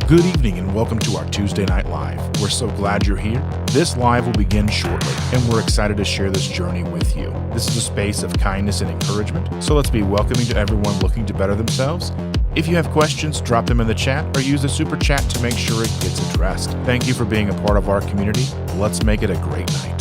Good evening and welcome to our Tuesday Night Live. We're so glad you're here. This live will begin shortly, and we're excited to share this journey with you. This is a space of kindness and encouragement, so let's be welcoming to everyone looking to better themselves. If you have questions, drop them in the chat or use the super chat to make sure it gets addressed. Thank you for being a part of our community. Let's make it a great night.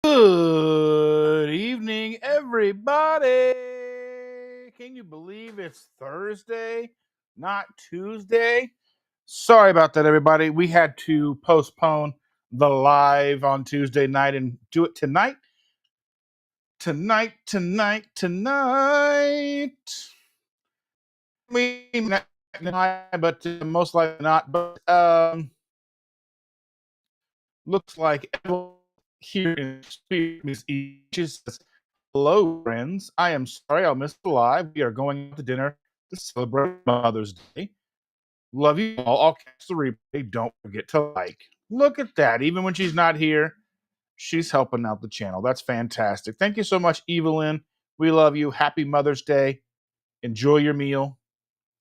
Good evening, everybody. Can you believe it's Thursday, not Tuesday? Sorry about that, everybody. We had to postpone the live on Tuesday night and do it tonight. Tonight. But most likely not. But looks like everyone here in Miss Each says, hello, friends. I am sorry I'll miss the live. We are going out to dinner to celebrate Mother's Day. Love you all. I'll catch the replay. Don't forget to like. Look at that. Even when she's not here, she's helping out the channel. That's fantastic. Thank you so much, Evelyn. We love you. Happy Mother's Day. Enjoy your meal.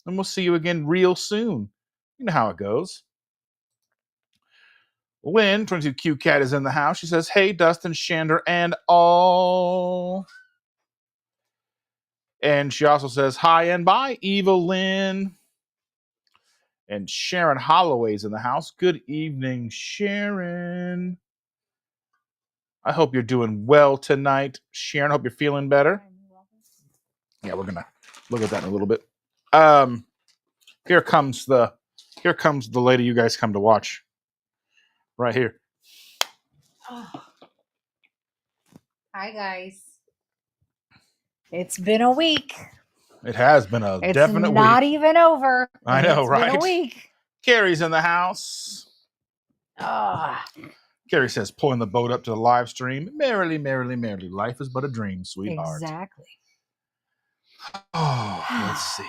And we'll see you again real soon. You know how it goes. Lynn, 22Q Cat, is in the house. She says, hey, Dustin, Chandra, and all. And she also says, hi and bye, Evelyn. And Sharon Holloway's in the house. Good evening, Sharon. I hope you're doing well tonight. Sharon, I hope you're feeling better. Yeah, we're going to look at that in a little bit. Here comes the lady you guys come to watch. Right here. Oh. Hi, guys. It's been a week. It has been a definite week. It's not even over. I know, it's right? Been a week. Carrie's in the house. Oh. Carrie says, pulling the boat up to the live stream. Merrily, merrily, merrily. Life is but a dream, sweetheart. Exactly. Oh, let's see.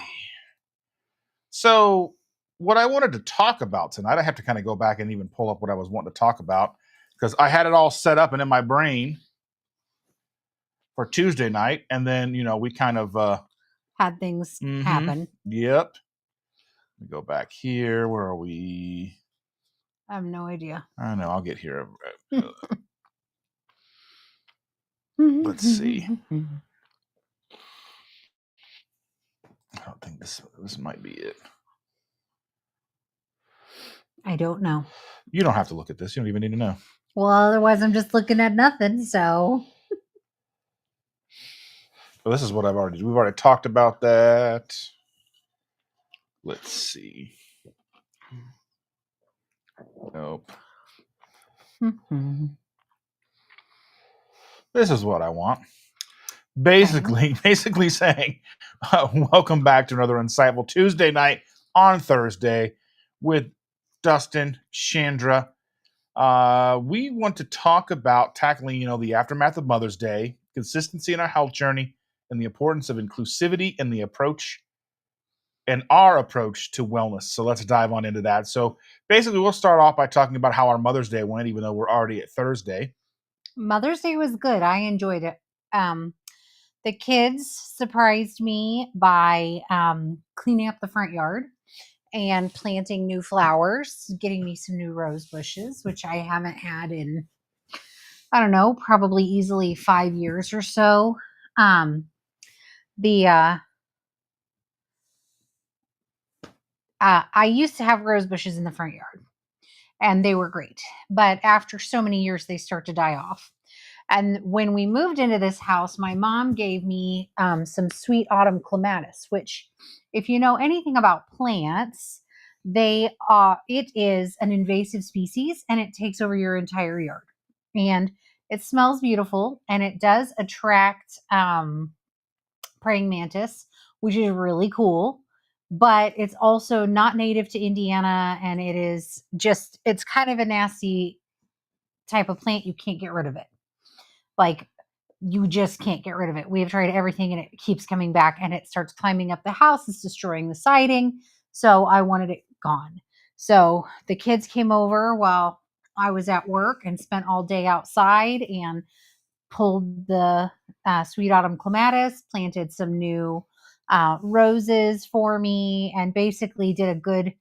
So, what I wanted to talk about tonight, I have to kind of go back and even pull up what I was wanting to talk about because I had it all set up and in my brain for Tuesday night. And then, we kind of had things happen. Yep. Let me go back here. Where are we? I have no idea. I know. I'll get here. Let's see. I don't think this might be it. I don't know. You don't have to look at this. You don't even need to know. Well, otherwise I'm just looking at nothing, so. Well, this is what we've already talked about that. Let's see. Nope. This is what I want. Basically saying, welcome back to another insightful Tuesday night on Thursday with Dustin, Chandra. We want to talk about tackling, the aftermath of Mother's Day, consistency in our health journey, and the importance of inclusivity in the approach and our approach to wellness. So let's dive on into that. So basically, we'll start off by talking about how our Mother's Day went, even though we're already at Thursday. Mother's Day was good. I enjoyed it. The kids surprised me by cleaning up the front yard and planting new flowers, getting me some new rose bushes, which I haven't had in, I don't know, probably easily 5 years or so. I used to have rose bushes in the front yard and they were great. But after so many years, they start to die off. And when we moved into this house, my mom gave me some sweet autumn clematis, which if you know anything about plants, it is an invasive species and it takes over your entire yard. And it smells beautiful and it does attract praying mantis, which is really cool. But it's also not native to Indiana, and it's kind of a nasty type of plant. You can't get rid of it. Like, you just can't get rid of it. We have tried everything and it keeps coming back and it starts climbing up the house. It's destroying the siding. So I wanted it gone. So the kids came over while I was at work and spent all day outside and pulled the sweet autumn clematis, planted some new roses for me, and basically did a good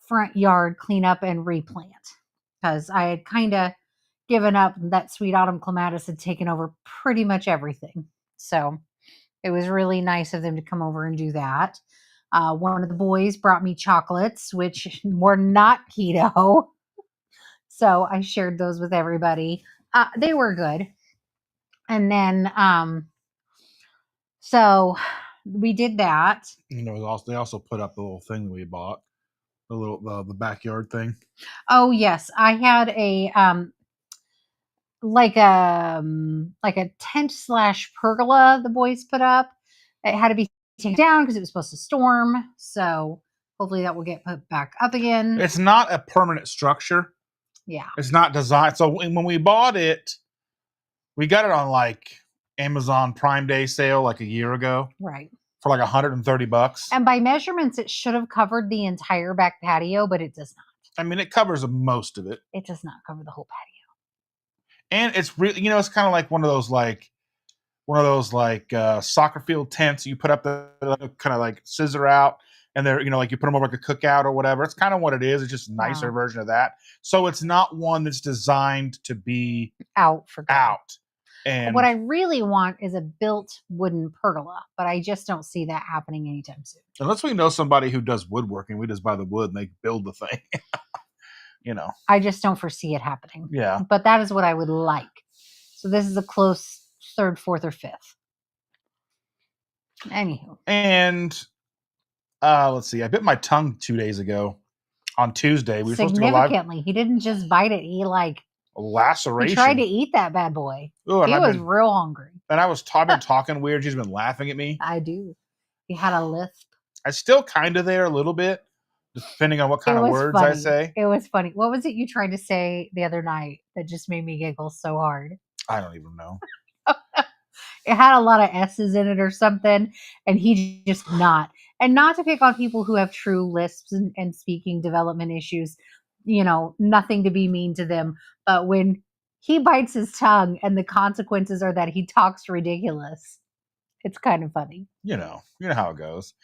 front yard cleanup and replant because I had kind of given up. That sweet autumn clematis had taken over pretty much everything. So it was really nice of them to come over and do that. One of the boys brought me chocolates, which were not keto. So I shared those with everybody. They were good. And then, so we did that. They also put up the little thing that we bought, the backyard thing. Oh yes, I had a like a tent / pergola the boys put up. It had to be taken down because it was supposed to storm. So hopefully that will get put back up again. It's not a permanent structure. Yeah, it's not designed. So when we bought it, we got it on like Amazon Prime Day sale like a year ago, right. for like $130. And by measurements, it should have covered the entire back patio, but it does not. I mean, it covers most of it. It does not cover the whole patio. And it's really, it's kind of like one of those soccer field tents you put up the kind of like scissor out, and they're, like you put them over like a cookout or whatever. It's kind of what it is. It's just a nicer version of that. So it's not one that's designed to be out. And what I really want is a built wooden pergola, but I just don't see that happening anytime soon. Unless we know somebody who does woodworking, we just buy the wood and they build the thing. I just don't foresee it happening. Yeah. But that is what I would like. So this is a close third, fourth, or fifth. Anywho. And let's see. I bit my tongue 2 days ago on Tuesday. We were supposed to go live. Significantly. He didn't just bite it. He laceration. He tried to eat that bad boy. Ooh, he was real hungry. And I've been talking weird. She's been laughing at me. I do. He had a lisp. I still kind of there a little bit, depending on what kind of words I say. It was funny. What was it you tried to say the other night that just made me giggle so hard? I don't even know. It had a lot of S's in it or something, and he just not. And not to pick on people who have true lisps and speaking development issues, nothing to be mean to them. But when he bites his tongue and the consequences are that he talks ridiculous, it's kind of funny. You know how it goes.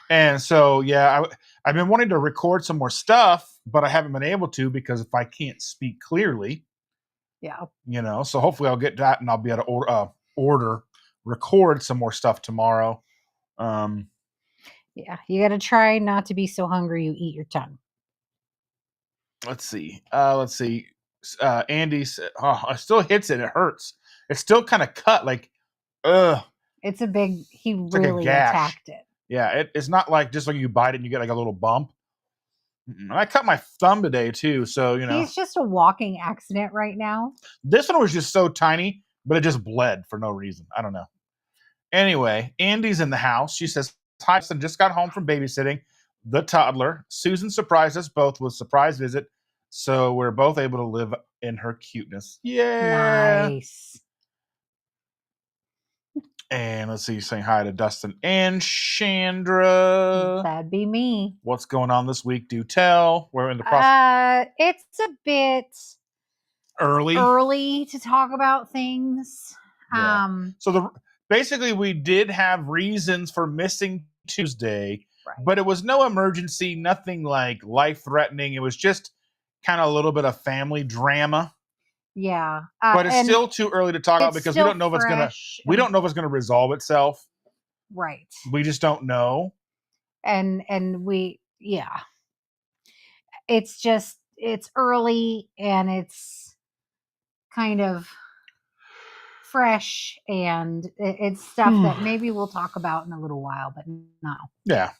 And so, yeah, I've been wanting to record some more stuff, but I haven't been able to because if I can't speak clearly, yeah, so hopefully I'll get that and I'll be able to record some more stuff tomorrow. Yeah, you got to try not to be so hungry you eat your tongue. Let's see. Andy said, it still hits it. It hurts. It's still kind of cut like, It's a big, he really attacked it. Yeah, it's not like just like you bite it and you get like a little bump. And I cut my thumb today too, so He's just a walking accident right now. This one was just so tiny, but it just bled for no reason. I don't know. Anyway, Andy's in the house. She says, "Hi, son, just got home from babysitting the toddler. Susan surprised us both with a surprise visit, so we're both able to live in her cuteness." Yeah, nice. And let's see, saying hi to Dustin and Chandra. That'd be me. What's going on this week? Do tell. We're in the process. It's a bit early to talk about things. Yeah. So basically we did have reasons for missing Tuesday, right, but it was no emergency, nothing like life-threatening. It was just kind of a little bit of family drama. Yeah. But it's still too early to talk about because we don't know if it's gonna resolve itself. Right. We just don't know. And it's early and it's kind of fresh and it's stuff that maybe we'll talk about in a little while, but no. Yeah.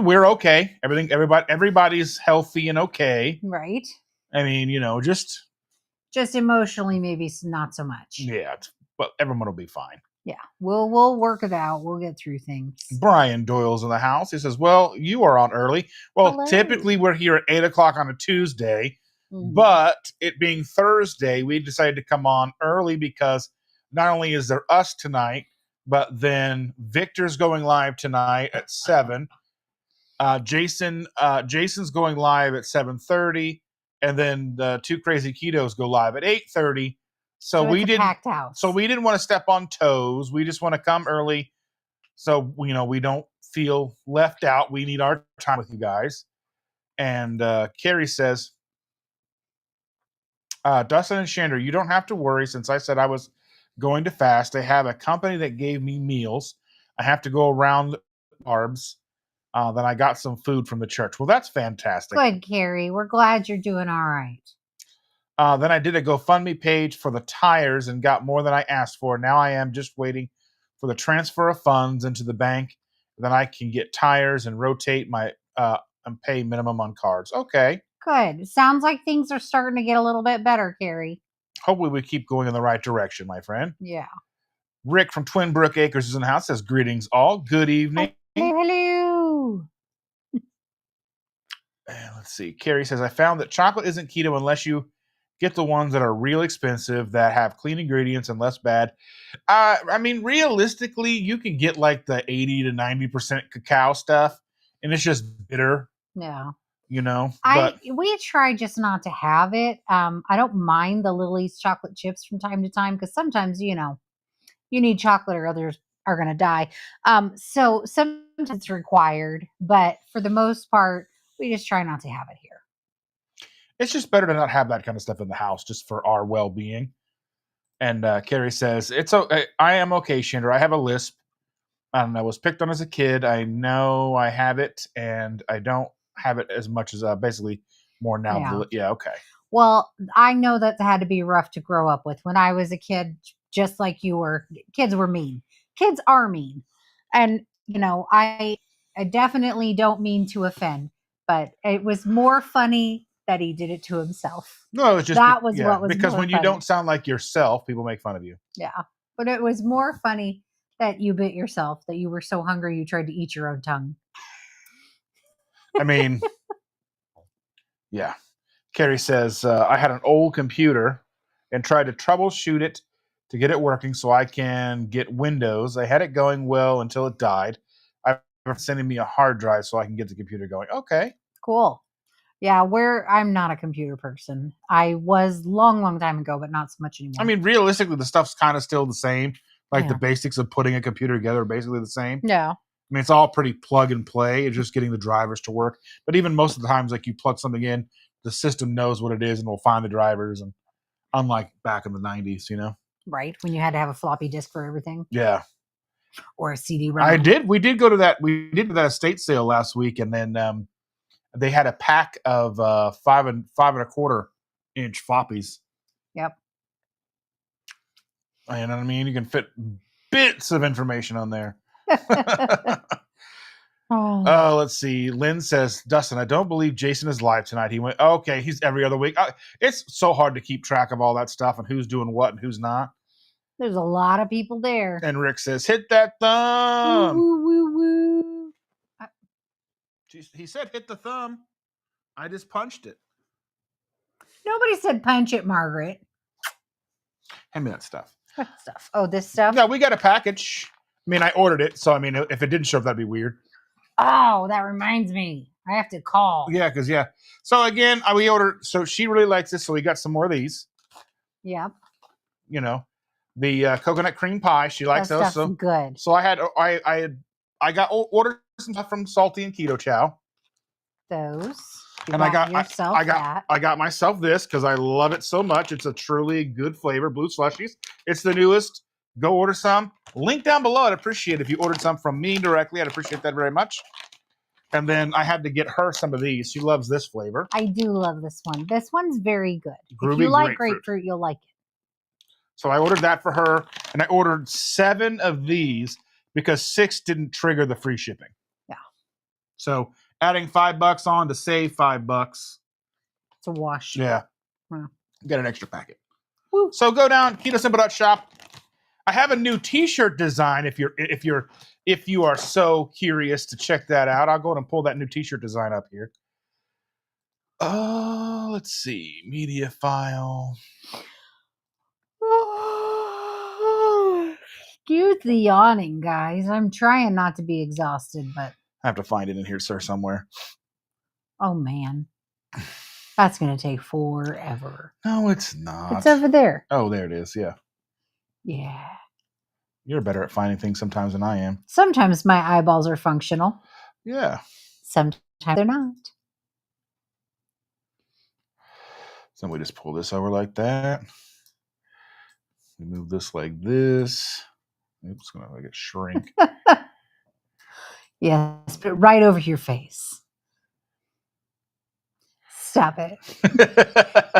We're okay. Everybody's healthy and okay. Right. I mean, just emotionally, maybe not so much. yeah, but everyone will be fine. Yeah, we'll work it out. We'll get through things. Brian Doyle's in the house. He says, well, you are on early. Well, Hello. typically we're here at 8:00 on a Tuesday, but it being Thursday, we decided to come on early because not only is there us tonight, but then Victor's going live tonight at 7. Jason's going live at 7:30, and then the Two Crazy Ketos go live at 8:30. So we didn't packed house. So we didn't want to step on toes. We just want to come early, so we don't feel left out. We need our time with you guys. And Carrie says, Dustin and Chandra, you don't have to worry. Since I said I was going to fast, I have a company that gave me meals. I have to go around the carbs. Then I got some food from the church. Well, that's fantastic. Good, Carrie. We're glad you're doing all right. Then I did a GoFundMe page for the tires and got more than I asked for. Now I am just waiting for the transfer of funds into the bank. Then I can get tires and rotate my and pay minimum on cards. Okay. Good. Sounds like things are starting to get a little bit better, Carrie. Hopefully we keep going in the right direction, my friend. Yeah. Rick from Twin Brook Acres is in the house. Says, greetings all. Good evening. Hello. And let's see. Carrie says, I found that chocolate isn't keto unless you get the ones that are real expensive, that have clean ingredients and less bad. I mean, realistically, you can get like the 80 to 90% cacao stuff, and it's just bitter. Yeah. But we try just not to have it. I don't mind the Lily's chocolate chips from time to time because sometimes, you need chocolate or others are going to die. So sometimes it's required, but for the most part, we just try not to have it here. It's just better to not have that kind of stuff in the house just for our well-being. And Carrie says, I am okay, Chandra. I have a lisp. I was picked on as a kid. I know I have it, and I don't have it as much as basically more now. Yeah, okay. Well, I know that had to be rough to grow up with. When I was a kid, just like you were, kids were mean. Kids are mean. And, I definitely don't mean to offend, but it was more funny that he did it to himself. No, it's just what was because when funny. You don't sound like yourself, people make fun of you. Yeah, but it was more funny that you bit yourself, that you were so hungry you tried to eat your own tongue. I mean, yeah. Carrie says, I had an old computer and tried to troubleshoot it to get it working so I can get Windows. I had it going well until it died. I'm sending me a hard drive so I can get the computer going. Okay. Cool. Yeah, I'm not a computer person. I was long time ago, but not so much anymore. I mean, realistically, the stuff's kind of still the same. Like the basics of putting a computer together are basically the same. Yeah. I mean, it's all pretty plug and play. It's just getting the drivers to work. But even most of the times, like you plug something in, the system knows what it is and will find the drivers. And unlike back in the 90s, Right, when you had to have a floppy disk for everything. Yeah. Or a CD-ROM. We did go to that. We did that estate sale last week, and then they had a pack of 5.25 inch floppies. Yep. You know what I mean? You can fit bits of information on there. Oh, let's see. Lynn says, Dustin, I don't believe Jason is live tonight. He went, okay, he's every other week. It's so hard to keep track of all that stuff and who's doing what and who's not. There's a lot of people there. And Rick says, hit that thumb. Woo, woo, woo. He said, hit the thumb. I just punched it. Nobody said punch it, Margaret. Hand me that stuff. What stuff? Oh, this stuff? No, we got a package. I mean, I ordered it. So, I mean, if it didn't show up, that'd be weird. Oh, that reminds me. I have to call. Yeah, because, So, again, we ordered. So, she really likes this. So, we got some more of these. Yep. The coconut cream pie. She likes those. So good. So, I got ordered some stuff from Salty and Keto Chow. Those. And I got myself this because I love it so much. It's a truly good flavor, blue slushies. It's the newest. Go order some. Link down below. I'd appreciate it if you ordered some from me directly. I'd appreciate that very much. And then I had to get her some of these. She loves this flavor. I do love this one. This one's very good. Groovy if you like grapefruit, you'll like it. So I ordered that for her, and I ordered 7 of these because 6 didn't trigger the free shipping. Yeah. So adding $5 on to save $5. It's a wash. Yeah. Wow. Get an extra packet. Woo. So go down KetoSimple.shop. I have a new T-shirt design. If you are so curious to check that out, I'll go ahead and pull that new T-shirt design up here. Let's see, media file. Excuse the yawning, guys. I'm trying not to be exhausted, but I have to find it in here, sir, somewhere. oh man, that's gonna take forever. No, it's not. It's over there. Oh, there it is. Yeah. Yeah. You're better at finding things sometimes than I am. Sometimes my eyeballs are functional. Yeah. Sometimes they're not. So we just pull this over like that. We move this like this. Oops, gonna make it shrink. Yes, but right over your face. Stop it.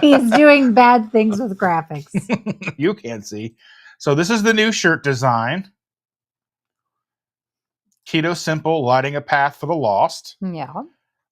He's doing bad things with graphics. You can't see. So this is the new shirt design. KetoSimple, lighting a path for the lost. Yeah.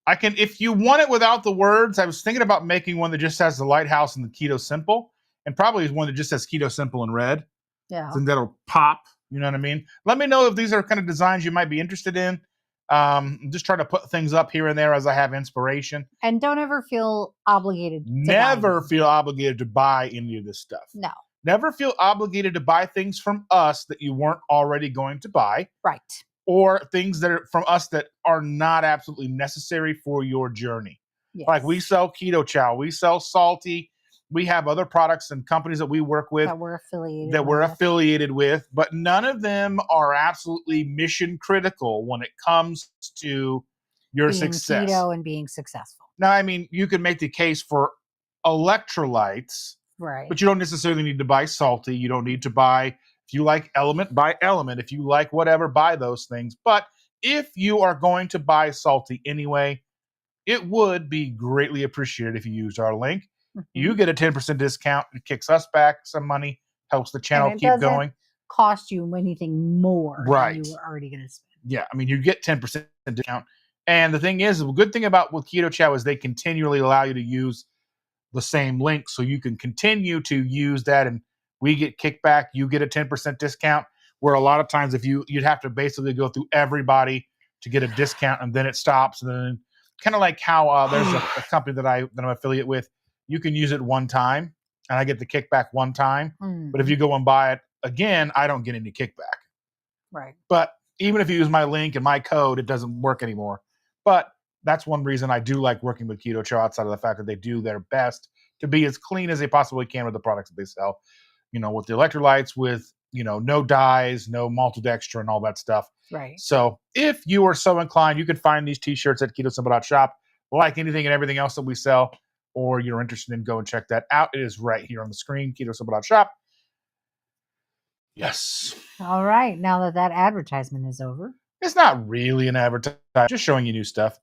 I can, if you want it without the words, I was thinking about making one that just has the lighthouse and the KetoSimple, and probably one that just says KetoSimple in red. Yeah. And that'll pop. You know what I mean? Let me know if these are kind of designs you might be interested in. I'm just trying to put things up here and there as I have inspiration. And don't ever feel obligated. Never feel obligated to buy any of this stuff. No. Never feel obligated to buy things from us that you weren't already going to buy. Right. Or things that are from us that are not absolutely necessary for your journey. Yes. Like we sell Keto Chow, we sell Salty, we have other products and companies that we work with that we're affiliated with, but none of them are absolutely mission critical when it comes to your being success. Keto and being successful. Now, I mean, you can make the case for electrolytes, right? But you don't necessarily need to buy Salty. You don't need to buy. If you like Element, buy Element. If you like whatever, buy those things. But if you are going to buy Salty anyway, it would be greatly appreciated if you used our link. Mm-hmm. You get a 10% discount. It kicks us back some money, helps the channel keep going. Cost you anything more right. than you were already going to spend. Yeah, I mean, you get 10% discount. And the thing is, the good thing about with Keto Chow is they continually allow you to use the same link, so you can continue to use that, and we get kickback. You get a 10% discount. Where a lot of times, if you'd have to basically go through everybody to get a discount, and then it stops. And then kind of like how there's a company that I'm affiliate with. You can use it one time, and I get the kickback one time. But if you go and buy it again, I don't get any kickback. Right. But even if you use my link and my code, it doesn't work anymore. But that's one reason I do like working with Keto Chow, outside of the fact that they do their best to be as clean as they possibly can with the products that they sell. You know, with the electrolytes, with, you know, no dyes, no maltodextrin, and all that stuff. Right. So if you are so inclined, you can find these t-shirts at KetoSimple.shop, like anything and everything else that we sell, or you're interested in, go and check that out. It is right here on the screen, KetoSimple.shop. Yes. All right. Now that advertisement is over. It's not really an advertisement, just showing you new stuff.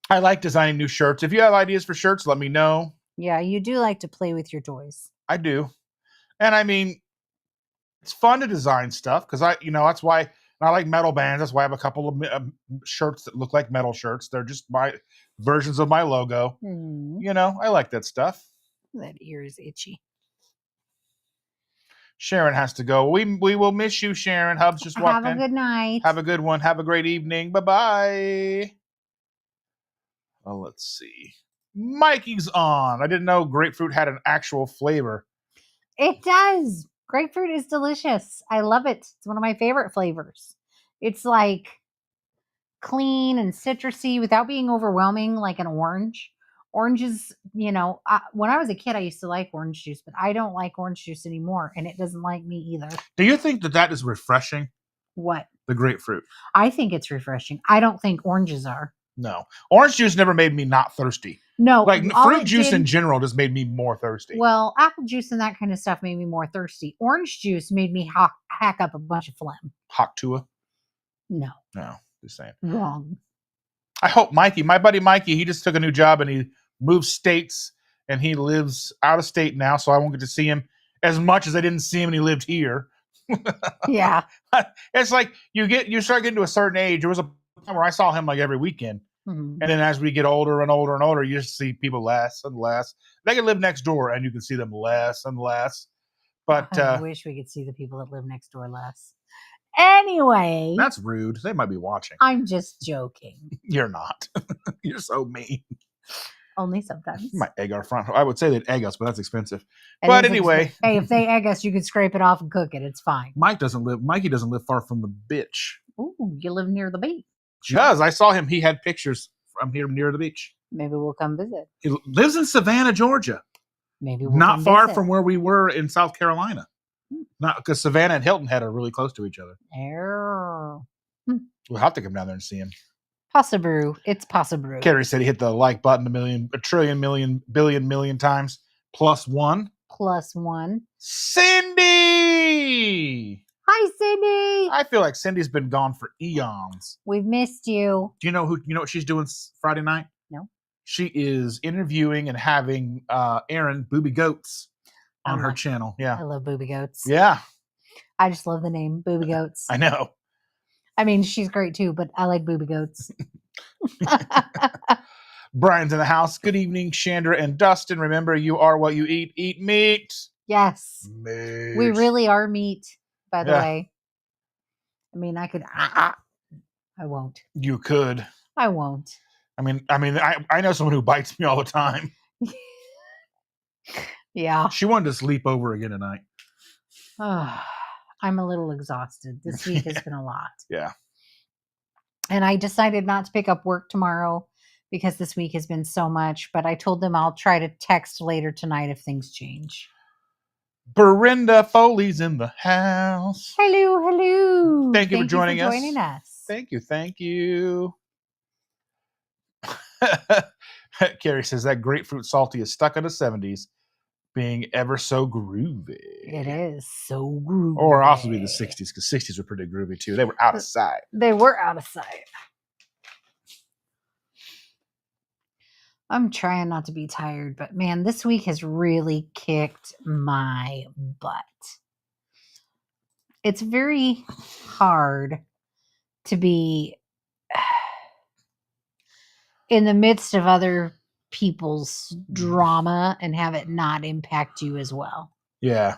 I like designing new shirts. If you have ideas for shirts, let me know. Yeah, you do like to play with your toys. I do. And I mean, it's fun to design stuff because that's why I like metal bands. That's why I have a couple of shirts that look like metal shirts. They're just my versions of my logo. Mm. You know, I like that stuff. That ear is itchy. Sharon has to go. We will miss you, Sharon. Hub's just walked in. Have a good night. Have a good one. Have a great evening. Bye-bye. Oh, let's see. Mikey's on. I didn't know grapefruit had an actual flavor. It does. Grapefruit is delicious. I love it. It's one of my favorite flavors. It's like clean and citrusy without being overwhelming like an orange. Orange is, when I was a kid, I used to like orange juice, but I don't like orange juice anymore, and it doesn't like me either. Do you think that is refreshing? What? The grapefruit. I think it's refreshing. I don't think oranges are. No. Orange juice never made me not thirsty. No. Like fruit juice in general just made me more thirsty. Well, apple juice and that kind of stuff made me more thirsty. Orange juice made me hack up a bunch of phlegm. Haktua? No. No. Just saying. Wrong. I hope my buddy Mikey, he just took a new job and he moved states and he lives out of state now, so I won't get to see him as much as I didn't see him when he lived here. Yeah. It's like you start getting to a certain age. There was a where I saw him like every weekend. Mhm. And then as we get older and older and older, you just see people less and less. They can live next door and you can see them less and less. But I wish we could see the people that live next door less. Anyway, that's rude. They might be watching. I'm just joking. You're not. You're so mean. Only sometimes. You might egg our front. I would say they'd egg us, but that's expensive. It But is anyway. expensive. Hey, if they egg us, you could scrape it off and cook it. It's fine. Mikey doesn't live far from the bitch. Ooh, you live near the beach. Because I saw him. He had pictures from here near the beach. Maybe we'll come visit. He lives in Savannah, Georgia. Maybe we'll not come far visit. from where we were in South Carolina. Not because Savannah and Hilton Head are really close to each other. Oh. We'll have to come down there and see him. Possible. It's possible. Carrie said he hit the like button a trillion, million, billion, million times. +1. +1. Cindy! Hi, Cindy. I feel like Cindy's been gone for eons. We've missed you. Do you know what she's doing Friday night? No. She is interviewing and having Aaron Booby Goats on her channel. Yeah. I love Booby Goats. Yeah. I just love the name Booby Goats. I know. I mean, she's great too, but I like Booby Goats. Brian's in the house. Good evening, Chandra and Dustin. Remember, you are what you eat. Eat meat. Yes. Meat. We really are meat, by the way. I mean, I could. I won't. You could. I won't. I know someone who bites me all the time. Yeah. She wanted to sleep over again tonight. I'm a little exhausted. This week has been a lot. Yeah. And I decided not to pick up work tomorrow because this week has been so much. But I told them I'll try to text later tonight if things change. Brenda Foley's in the house. Hello, hello. Thank you for joining us. Thank you. Carrie says that grapefruit salty is stuck in the 70s, being ever so groovy. It is so groovy. Or also be the 60s, because 60s were pretty groovy too. They were out of sight. They were out of sight. I'm trying not to be tired, but man, this week has really kicked my butt. It's very hard to be in the midst of other people's drama and have it not impact you as well. Yeah.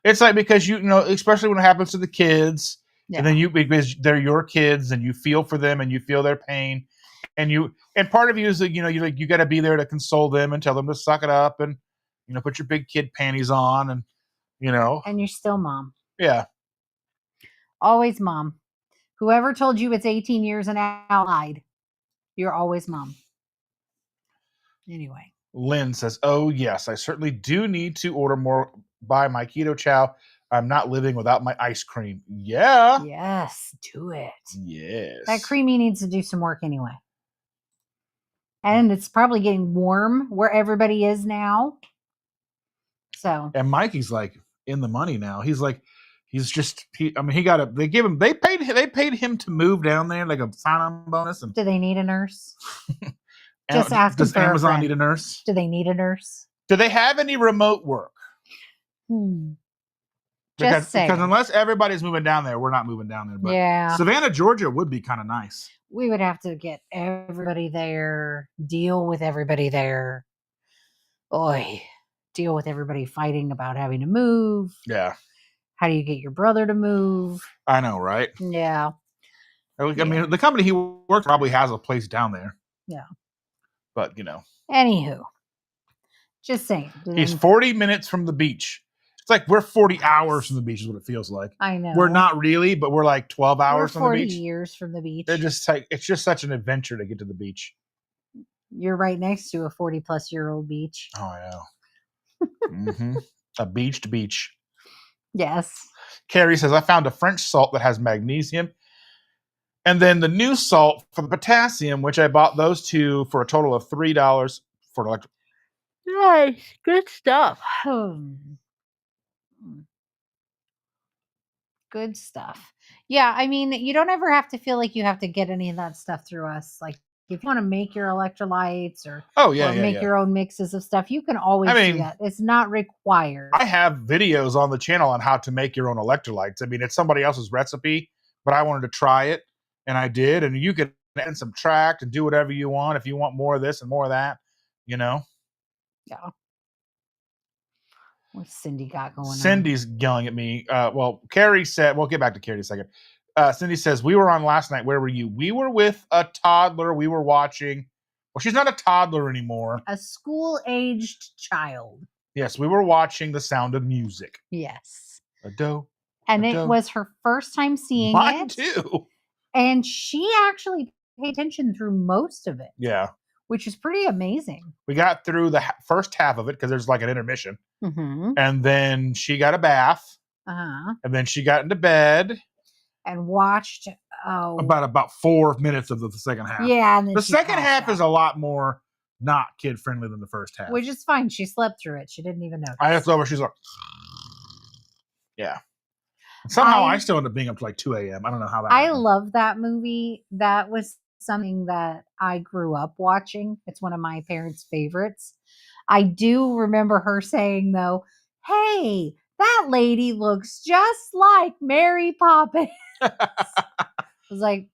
It's like, because especially when it happens to the kids, and then because they're your kids and you feel for them and you feel their pain, and part of you is that, you got to be there to console them and tell them to suck it up and, put your big kid panties on and, And you're still mom. Yeah. Always mom. Whoever told you it's 18 years and out lied. You're always mom. Anyway. Lynn says, oh, yes, I certainly do need to order more by my keto chow. I'm not living without my ice cream. Yeah. Yes, do it. Yes. That creamy needs to do some work anyway. And it's probably getting warm where everybody is now. So. And Mikey's like in the money now. He's like, they paid him to move down there, like a sign-on bonus. And do they need a nurse? Just ask. Does Amazon need a nurse? Do they need a nurse? Do they have any remote work? Because unless everybody's moving down there, we're not moving down there. But yeah. Savannah, Georgia would be kind of nice. We would have to get everybody there, deal with everybody there. Deal with everybody fighting about having to move. Yeah. How do you get your brother to move? I know, right? Yeah. I mean, the company he works probably has a place down there. Yeah. But, Anywho. Just saying. He's 40 minutes from the beach. It's like we're 40 hours from the beach is what it feels like. I know. We're not really, but we're like 12 hours from the beach. 40 years from the beach. It's just such an adventure to get to the beach. You're right next to a 40-plus-year-old beach. Oh, I know. Mm-hmm. A beached beach. Yes. Carrie says, I found a French salt that has magnesium. And then the new salt for the potassium, which I bought those two for a total of $3 for electric. Nice. Good stuff. Good stuff. Yeah, I mean, you don't ever have to feel like you have to get any of that stuff through us. Like, if you want to make your electrolytes or make your own mixes of stuff, you can always do that. It's not required. I have videos on the channel on how to make your own electrolytes. I mean, it's somebody else's recipe, but I wanted to try it. And I did, and you could add and subtract and do whatever you want if you want more of this and more of that, you know. Yeah. What's Cindy got going on? Cindy's yelling at me. Well, Carrie said, we'll get back to Carrie in a second. Cindy says, we were on last night. Where were you? We were with a toddler. We were watching. Well, she's not a toddler anymore. A school-aged child. Yes, we were watching The Sound of Music. Yes. And it was her first time seeing it. Mine too. And she actually paid attention through most of it. Yeah. Which is pretty amazing. We got through the first half of it because there's like an intermission. Mm-hmm. And then she got a bath. Uh-huh. And then she got into bed. And watched about 4 minutes of the second half. Yeah. And then the second half is a lot more not kid-friendly than the first half. Which is fine. She slept through it. She didn't even notice. I looked over. She's like, yeah. And somehow I still end up being up to like 2 a.m. I don't know how that happened. love that movie. That was something that I grew up watching. It's one of my parents' favorites. I do remember her saying, though, hey, that lady looks just like Mary Poppins. I was like,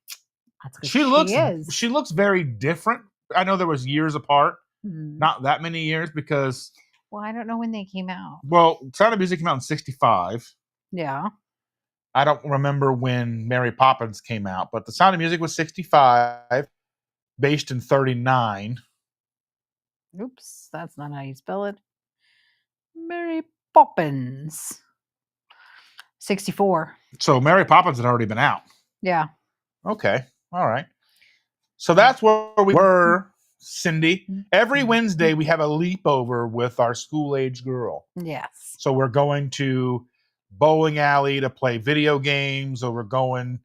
that's because she looks very different. I know there was years apart, not that many years because. Well, I don't know when they came out. Well, Sound of Music came out in 1965. Yeah. I don't remember when Mary Poppins came out, but The Sound of Music was 1965, based in 1939. Oops, that's not how you spell it. Mary Poppins. 1964. So Mary Poppins had already been out. Yeah. Okay. All right. So that's where we were, Cindy. Every Wednesday we have a leapover with our school-age girl. Yes. So we're going to bowling alley to play video games, or we're going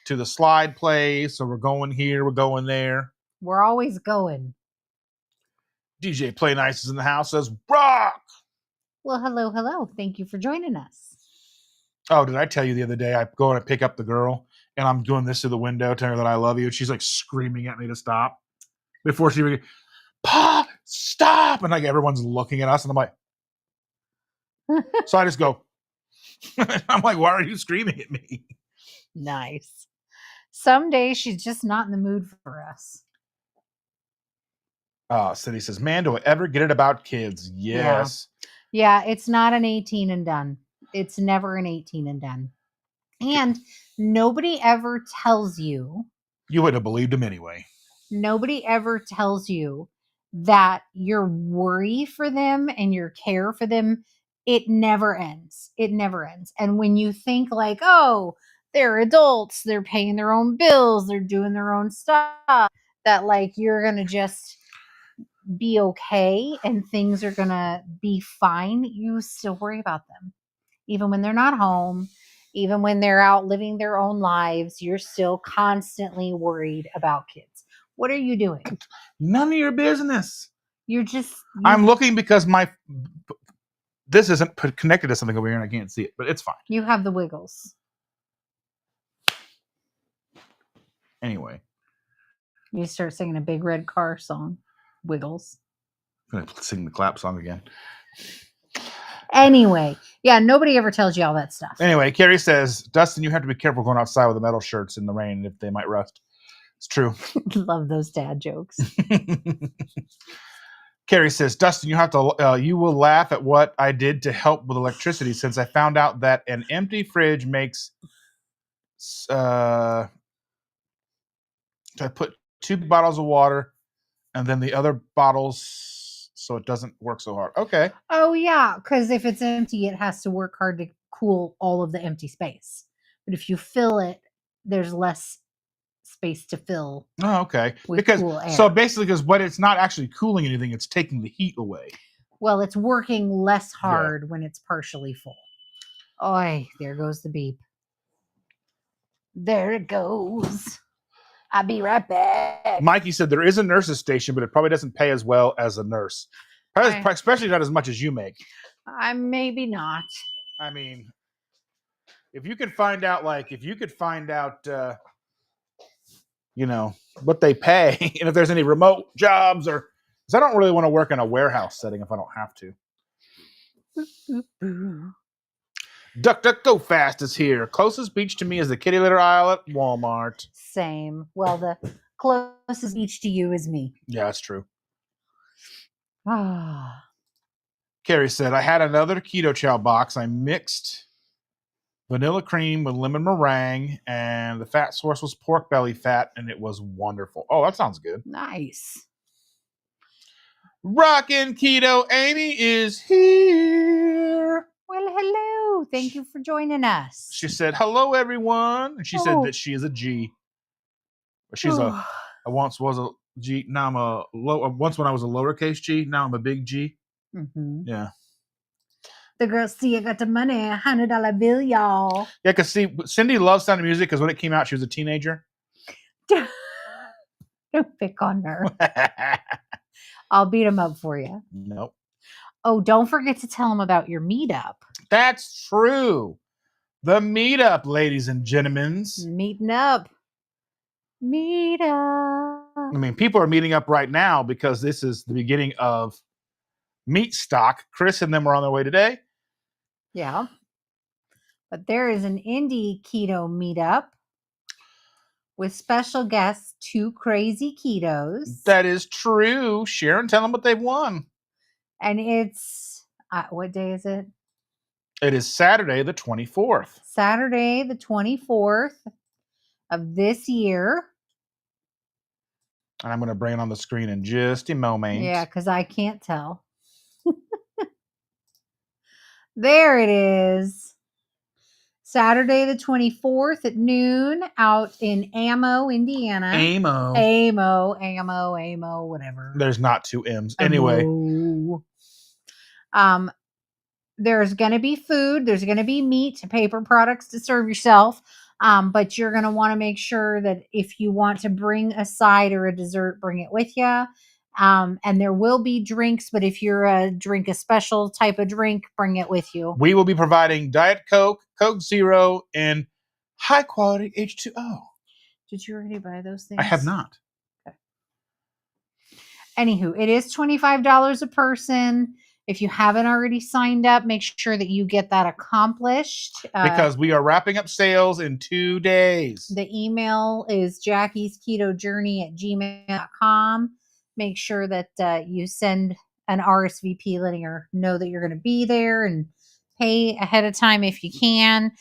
to the slide place, or we're going here, we're going there. We're always going. DJ Play Nice is in the house, says, rock! Well, hello. Thank you for joining us. Oh, did I tell you the other day I go and pick up the girl and I'm doing this through the window, telling her that I love you, and she's like screaming at me to stop before she Pa, stop! And like everyone's looking at us, and I'm like, so I just go, I'm like, why are you screaming at me? Nice. Some days she's just not in the mood for us. Cindy says, man, do I ever get it about kids? Yes. Yeah, it's not an 18 and done. It's never an 18 and done. And nobody ever tells you. You wouldn't have believed him anyway. Nobody ever tells you that your worry for them and your care for them, it never ends. It never ends. And when you think like, oh, they're adults, they're paying their own bills, they're doing their own stuff, that like you're going to just be okay and things are going to be fine, you still worry about them. Even when they're not home, even when they're out living their own lives, you're still constantly worried about kids. What are you doing? None of your business. I'm looking because this isn't connected to something over here and I can't see it, but it's fine. You have the wiggles. Anyway. You start singing a Big Red Car song. Wiggles. I'm going to sing the clap song again. Anyway. Yeah, nobody ever tells you all that stuff. Anyway, Carrie says, Dustin, you have to be careful going outside with the metal shirts in the rain if they might rust. It's true. Love those dad jokes. Carrie says, Dustin, you will laugh at what I did to help with electricity since I found out that an empty fridge makes I put 2 bottles of water and then the other bottles so it doesn't work so hard. Okay. Oh, yeah, because if it's empty, it has to work hard to cool all of the empty space. But if you fill it, there's less space to fill. Oh, okay. Cool air. So basically, because it's not actually cooling anything, it's taking the heat away. Well, it's working less hard when it's partially full. Oi, there goes the beep. There it goes. I'll be right back. Mikey said there is a nurse's station, but it probably doesn't pay as well as a nurse. Especially not as much as you make. Maybe not. I mean, if you could find out, what they pay, and if there's any remote jobs, because I don't really want to work in a warehouse setting if I don't have to. Duck, duck, go fast is here. Closest beach to me is the kitty litter aisle at Walmart. Same. Well, the closest beach to you is me. Yeah, that's true. Ah. Carrie said, I had another keto chow box. I mixed vanilla cream with lemon meringue, and the fat source was pork belly fat, and it was wonderful. Oh, that sounds good. Nice. Rockin' Keto Amy is here. Well, hello. Thank you for joining us. She said, hello, everyone. And she said Oh. that she is a G. She's I once was a G. Now I'm a low. Once when I was a lowercase G. Now I'm a big G. Mm-hmm. Yeah. The girl, see, I got the money, $100 bill, y'all. Yeah, because see, Cindy loves Sound of Music because when it came out, she was a teenager. Don't pick on her. I'll beat him up for you. Nope. Oh, don't forget to tell them about your meetup. That's true. The meetup, ladies and gentlemen. Meeting up. Meetup. I mean, people are meeting up right now because this is the beginning of meat stock. Chris and them are on their way today. Yeah. But there is an indie keto meetup with special guests, 2 crazy ketos. That is true. Sharon, tell them what they've won. And it's, what day is it? It is Saturday, the 24th. Saturday, the 24th of this year. And I'm going to bring it on the screen in just a moment. Yeah, because I can't tell. There it is. Saturday the 24th at noon out in Amo, Indiana. Amo, whatever. There's not 2 M's. Anyway. There's going to be food. There's going to be meat, paper products to serve yourself. But you're going to want to make sure that if you want to bring a side or a dessert, bring it with you. And there will be drinks, but if you're a special type of drink, bring it with you. We will be providing Diet Coke, Coke Zero, and high quality H2O. Did you already buy those things? I have not. Okay. Anywho, it is $25 a person. If you haven't already signed up, make sure that you get that accomplished. Because we are wrapping up sales in 2 days. The email is jackiesketojourney@gmail.com. Make sure that you send an RSVP letting her know that you're going to be there, and pay ahead of time if you can.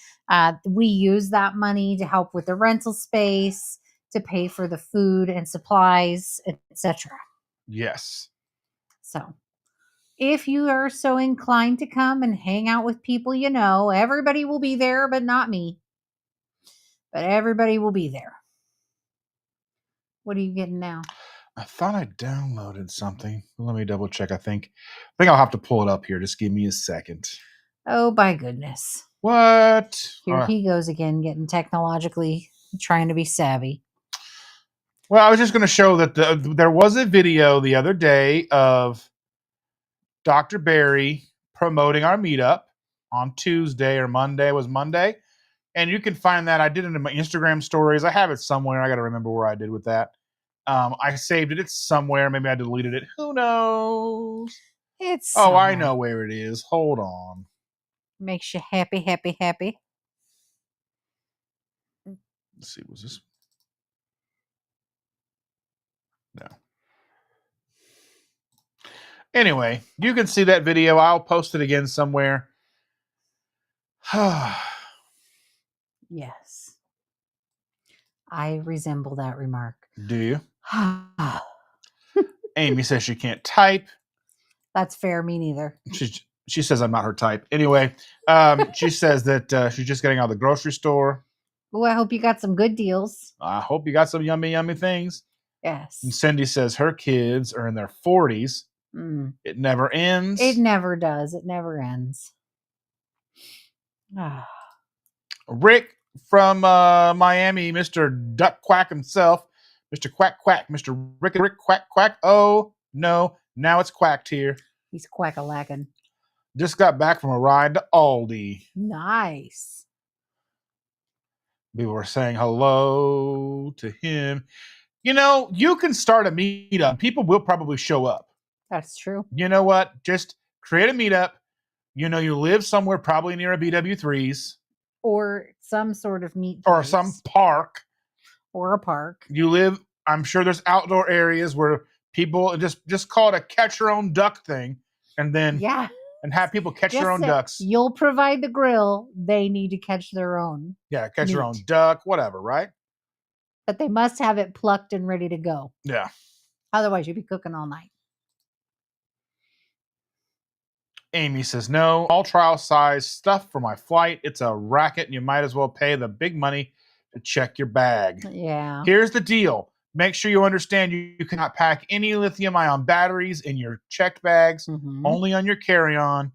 We use that money to help with the rental space, to pay for the food and supplies, etc. Yes. So if you are so inclined to come and hang out with people you know, everybody will be there, but not me. But everybody will be there. What are you getting now? I thought I downloaded something. Let me double check. I think I'll have to pull it up here. Just give me a second. Oh, by goodness. What? Here he goes again, getting technologically, trying to be savvy. Well, I was just going to show that there was a video the other day of Dr. Barry promoting our meetup on Tuesday or Monday. It was Monday. And you can find that. I did it in my Instagram stories. I have it somewhere. I got to remember where I did with that. I saved it. It's somewhere. Maybe I deleted it. Who knows? It's somewhere. I know where it is. Hold on. Makes you happy, happy, happy. Let's see. Was this? No. Anyway, you can see that video. I'll post it again somewhere. Yes. I resemble that remark. Do you? Amy says she can't type. That's fair. Me neither. She says I'm not her type. Anyway, she says that she's just getting out of the grocery store. Oh, I hope you got some good deals. I hope you got some yummy, yummy things. Yes. And Cindy says her kids are in their 40s. It never ends. It never does. It never ends. Rick from Miami, Mr. Duck Quack himself, Mr. Quack Quack, Mr. Rick Quack Quack. Oh, no. Now it's quacked here. He's quack-a-lacking. Just got back from a ride to Aldi. Nice. People were saying hello to him. You know, you can start a meetup. People will probably show up. That's true. You know what? Just create a meetup. You know, you live somewhere probably near a BW3's or some sort of meat or place. some park. Or a park. You live, I'm sure there's outdoor areas where people just call it a catch your own duck thing, and then and have people catch their own ducks. You'll provide the grill. They need to catch their own. Yeah, catch their own duck, whatever, right? But they must have it plucked and ready to go. Yeah. Otherwise, you'd be cooking all night. Amy says, no, all trial size stuff for my flight. It's a racket, and you might as well pay the big money to check your bag. Yeah. Here's the deal. Make sure you understand you cannot pack any lithium-ion batteries in your checked bags, only on your carry-on.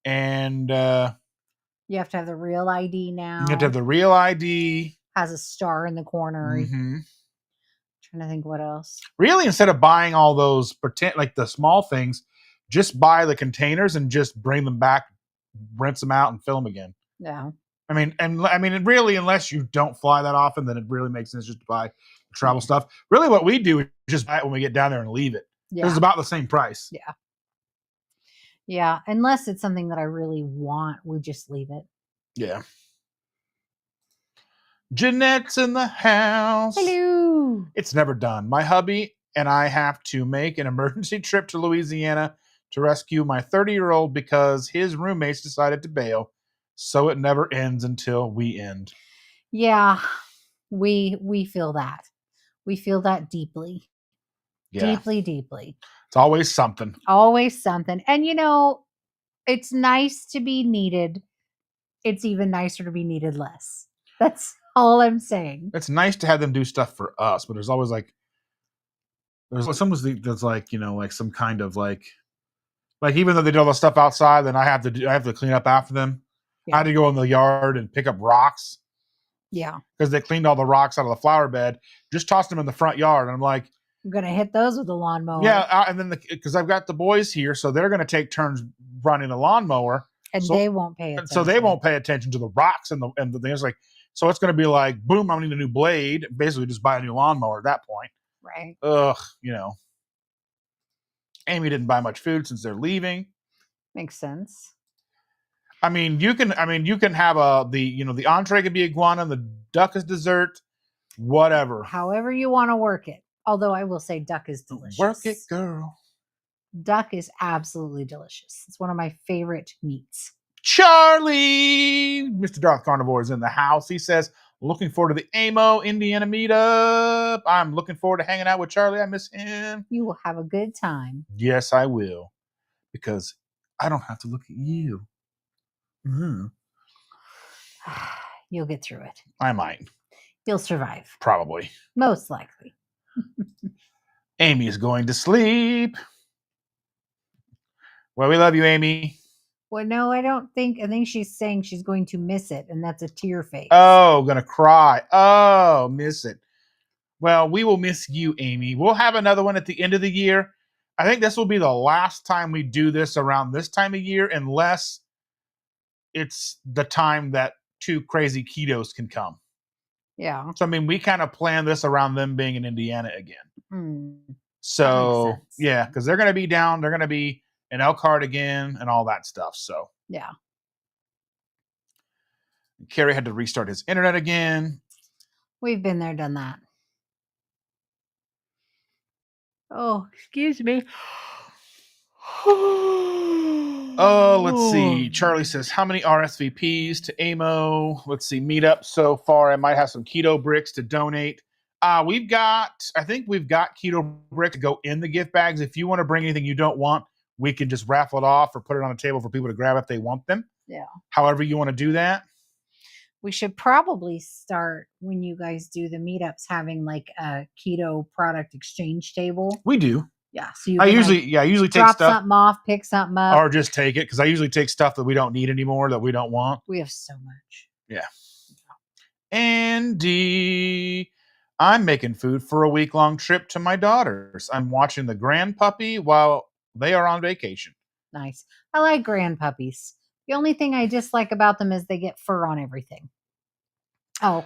And you have to have the real ID now. You have to have the real ID. Has a star in the corner. Trying to think what else. Really, instead of buying all those pretend like the small things, just buy the containers and just bring them back, rinse them out, and fill them again. Yeah. I mean, really, unless you don't fly that often, then it really makes sense just to buy travel stuff. Really, what we do is just buy it when we get down there and leave it. Yeah. It's about the same price. Yeah. Yeah. Unless it's something that I really want, we just leave it. Yeah. Jeanette's in the house. Hello. It's never done. My hubby and I have to make an emergency trip to Louisiana to rescue my 30-year-old because his roommates decided to bail. So it never ends until we end. Yeah, we feel that. We feel that deeply. Yeah. Deeply. It's always something. Always something. And you know, it's nice to be needed. It's even nicer to be needed less. That's all I'm saying. It's nice to have them do stuff for us, but there's always like there's like, you know, like some kind of like even though they do all the stuff outside, then I have to clean up after them. Yeah. I had to go in the yard and pick up rocks. Yeah. Because they cleaned all the rocks out of the flower bed, just tossed them in the front yard. And I'm like, I'm going to hit those with the lawnmower. Yeah. And then because I've got the boys here, so they're going to take turns running the lawnmower. And they won't pay attention. So they won't pay attention to the rocks and the things like, so it's going to be like, boom, I need a new blade. Basically just buy a new lawnmower at that point. Right. Ugh, you know. Amy didn't buy much food since they're leaving. Makes sense. I mean, you can have the entree can be iguana, the duck is dessert, whatever. However you want to work it. Although I will say duck is delicious. Work it, girl. Duck is absolutely delicious. It's one of my favorite meats. Charlie, Mr. Darth Carnivore is in the house. He says, looking forward to the AMO Indiana meetup. I'm looking forward to hanging out with Charlie. I miss him. You will have a good time. Yes, I will. Because I don't have to look at you. Mm-hmm. You'll get through it. I might. You'll survive. Probably. Most likely. Amy is going to sleep. Well, we love you, Amy. Well, no, I think she's saying she's going to miss it, and that's a tear face. Oh, gonna cry. Oh, miss it. Well, we will miss you, Amy. We'll have another one at the end of the year. I think this will be the last time we do this around this time of year, unless it's the time that 2 crazy ketos can come. Yeah. So, I mean, we kind of plan this around them being in Indiana again. So, yeah, because they're going to be down. They're going to be in Elkhart again and all that stuff. So, yeah. Kerry had to restart his internet again. We've been there, done that. Oh, excuse me. Oh, let's see. Charlie says, how many RSVPs to AMO? Let's see, meetup so far. I might have some keto bricks to donate. I think we've got keto bricks to go in the gift bags. If you want to bring anything you don't want, we can just raffle it off or put it on a table for people to grab if they want them. Yeah. However you want to do that. We should probably start when you guys do the meetups having like a keto product exchange table. We do. Yeah. So I usually take drop stuff, something off, pick something up, or just take it because I usually take stuff that we don't need anymore that we don't want. We have so much. Yeah. Andy, I'm making food for a week-long trip to my daughters. I'm watching the grand puppy while they are on vacation. Nice. I like grand puppies. The only thing I dislike about them is they get fur on everything. Oh,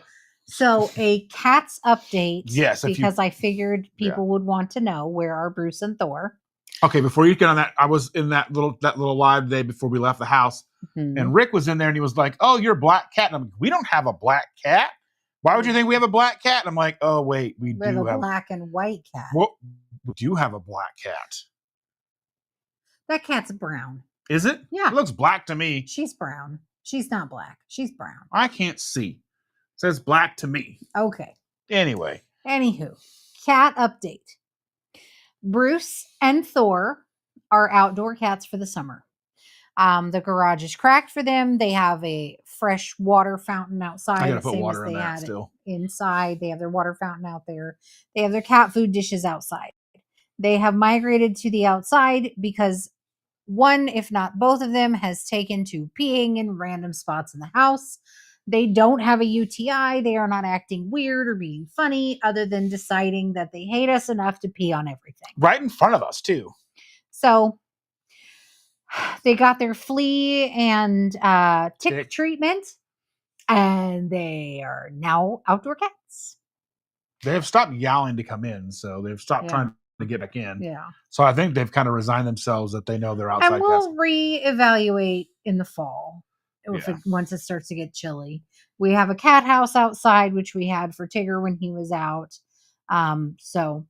so a cat's update. Yes. Because I figured people would want to know, where are Bruce and Thor? Okay, before you get on that, I was in that little live today before we left the house, and Rick was in there and he was like, "Oh, you're a black cat." And I'm like, "We don't have a black cat. Why would you think we have a black cat?" And I'm like, "Oh, wait, we do have a black and white cat. What? We do have a black cat. That cat's brown. Is it? Yeah. It looks black to me. She's brown. She's not black. She's brown. I can't see. It says black to me. Okay. Anyway. Anywho, cat update. Bruce and Thor are outdoor cats for the summer. The garage is cracked for them. They have a fresh water fountain outside. I gotta put water in that still. Inside, they have their water fountain out there. They have their cat food dishes outside. They have migrated to the outside because one, if not both of them, has taken to peeing in random spots in the house. They don't have a UTI. They are not acting weird or being funny, other than deciding that they hate us enough to pee on everything. Right in front of us, too. So they got their flea and tick treatment, and they are now outdoor cats. They have stopped yowling to come in, so they've stopped trying to get back in. Yeah. So I think they've kind of resigned themselves that they know they're outside. And we'll reevaluate in the fall once it starts to get chilly. We have a cat house outside, which we had for Tigger when he was out. So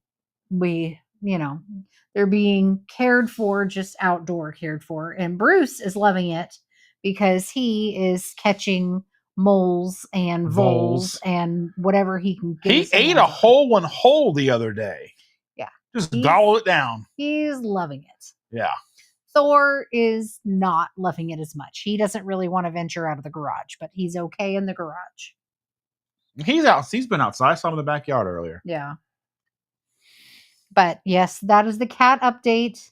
we, they're being cared for, just outdoor cared for. And Bruce is loving it because he is catching moles and voles and whatever he can get. He ate a whole one whole the other day. Yeah. Just gobble it down. He's loving it. Yeah. Thor is not loving it as much. He doesn't really want to venture out of the garage, but he's okay in the garage. He's out. He's been outside. I saw him in the backyard earlier. Yeah. But yes, that is the cat update.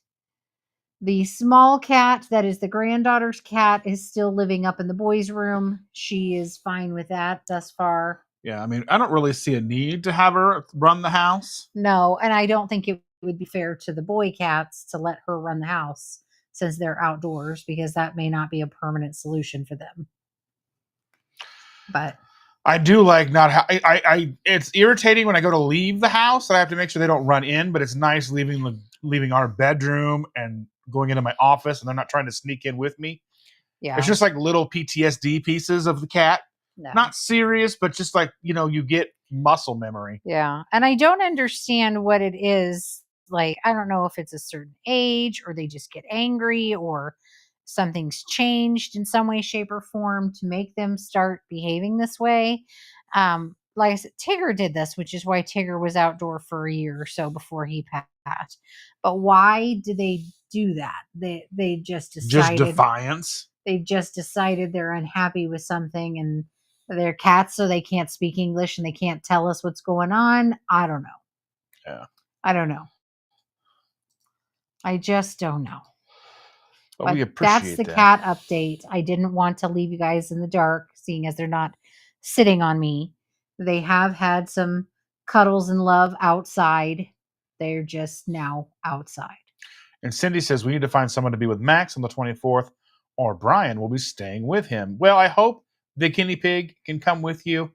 The small cat, that is the granddaughter's cat, is still living up in the boys' room. She is fine with that thus far. Yeah, I mean, I don't really see a need to have her run the house. No, and I don't think it would be fair to the boy cats to let her run the house since they're outdoors, because that may not be a permanent solution for them. But I do like not it's irritating when I go to leave the house. I have to make sure they don't run in, but it's nice leaving our bedroom and going into my office, and they're not trying to sneak in with me. Yeah. It's just like little PTSD pieces of the cat. No. Not serious, but just like, you get muscle memory. Yeah. And I don't understand what it is. Like, I don't know if it's a certain age or they just get angry or something's changed in some way, shape, or form to make them start behaving this way. Like I said, Tigger did this, which is why Tigger was outdoor for a year or so before he passed. But why did they do that? They just decided. Just defiance. They just decided they're unhappy with something and they're cats, so they can't speak English and they can't tell us what's going on. I don't know. Yeah. I don't know. I just don't know. But we appreciate that's the cat update. I didn't want to leave you guys in the dark, seeing as they're not sitting on me. They have had some cuddles and love outside. They're just now outside. And Cindy says we need to find someone to be with Max on the 24th, or Brian will be staying with him. Well, I hope the guinea pig can come with you,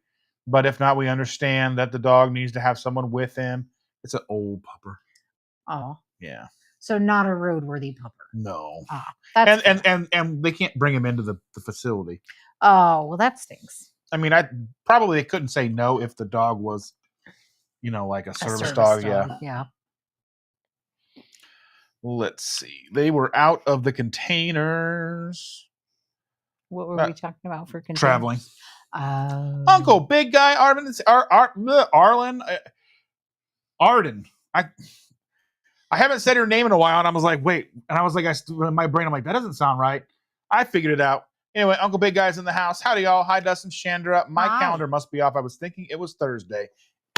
but if not, we understand that the dog needs to have someone with him. It's an old pupper. Oh. Yeah. So not a roadworthy pupper. No. That's and they can't bring him into the facility. Oh, well, that stinks. I mean, they couldn't say no if the dog was, like a service dog. Yeah. Let's see. They were out of the containers. What were we talking about for containers? Traveling. Uncle Big Guy Arden. I haven't said her name in a while, and I was like, wait. And I was like, in my brain, I'm like, that doesn't sound right. I figured it out. Anyway, Uncle Big Guy's in the house. Howdy, y'all. Hi, Dustin and Chandra. My calendar must be off. I was thinking it was Thursday.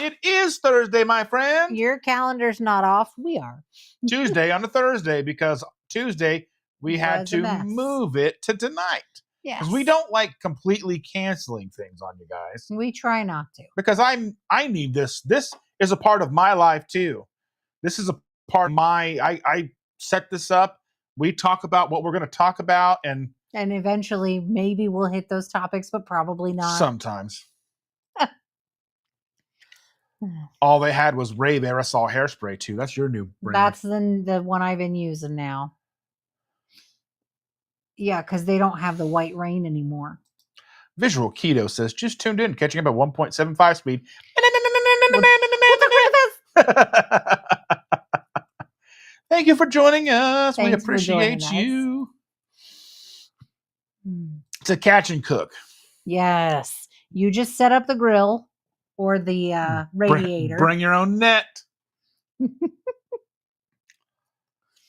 It is Thursday, my friend. Your calendar's not off. We are. Tuesday on a Thursday, because Tuesday we had to move it to tonight. Yes. Because we don't like completely canceling things on you guys. We try not to. Because I need this. This is a part of my life too. This is a part of I set this up. We talk about what we're going to talk about, and eventually maybe we'll hit those topics, but probably not. Sometimes. All they had was Rave aerosol hairspray too. That's your new brand. That's the one I've been using now. Yeah, because they don't have the white rain anymore. Visual Keto says, just tuned in, catching up at 1.75 speed. Thank you for joining us. We Thanks for appreciate joining us. you. It's a catch and cook. Yes. You just set up the grill or the radiator. Bring your own net.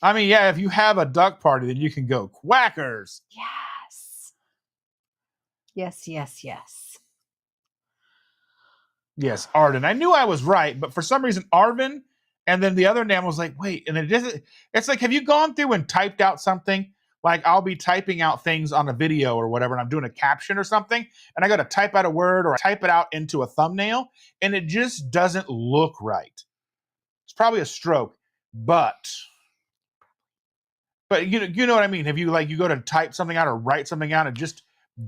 I mean, yeah, if you have a duck party, then you can go quackers. Yes. Yes, yes, yes. Yes, Arden. I knew I was right, but for some reason, Arvin and then the other name was like, wait, and it doesn't. It's like, have you gone through and typed out something? Like I'll be typing out things on a video or whatever, and I'm doing a caption or something, and I got to type out a word or type it out into a thumbnail, and it just doesn't look right. It's probably a stroke, but you know what I mean. Have you you go to type something out or write something out, it just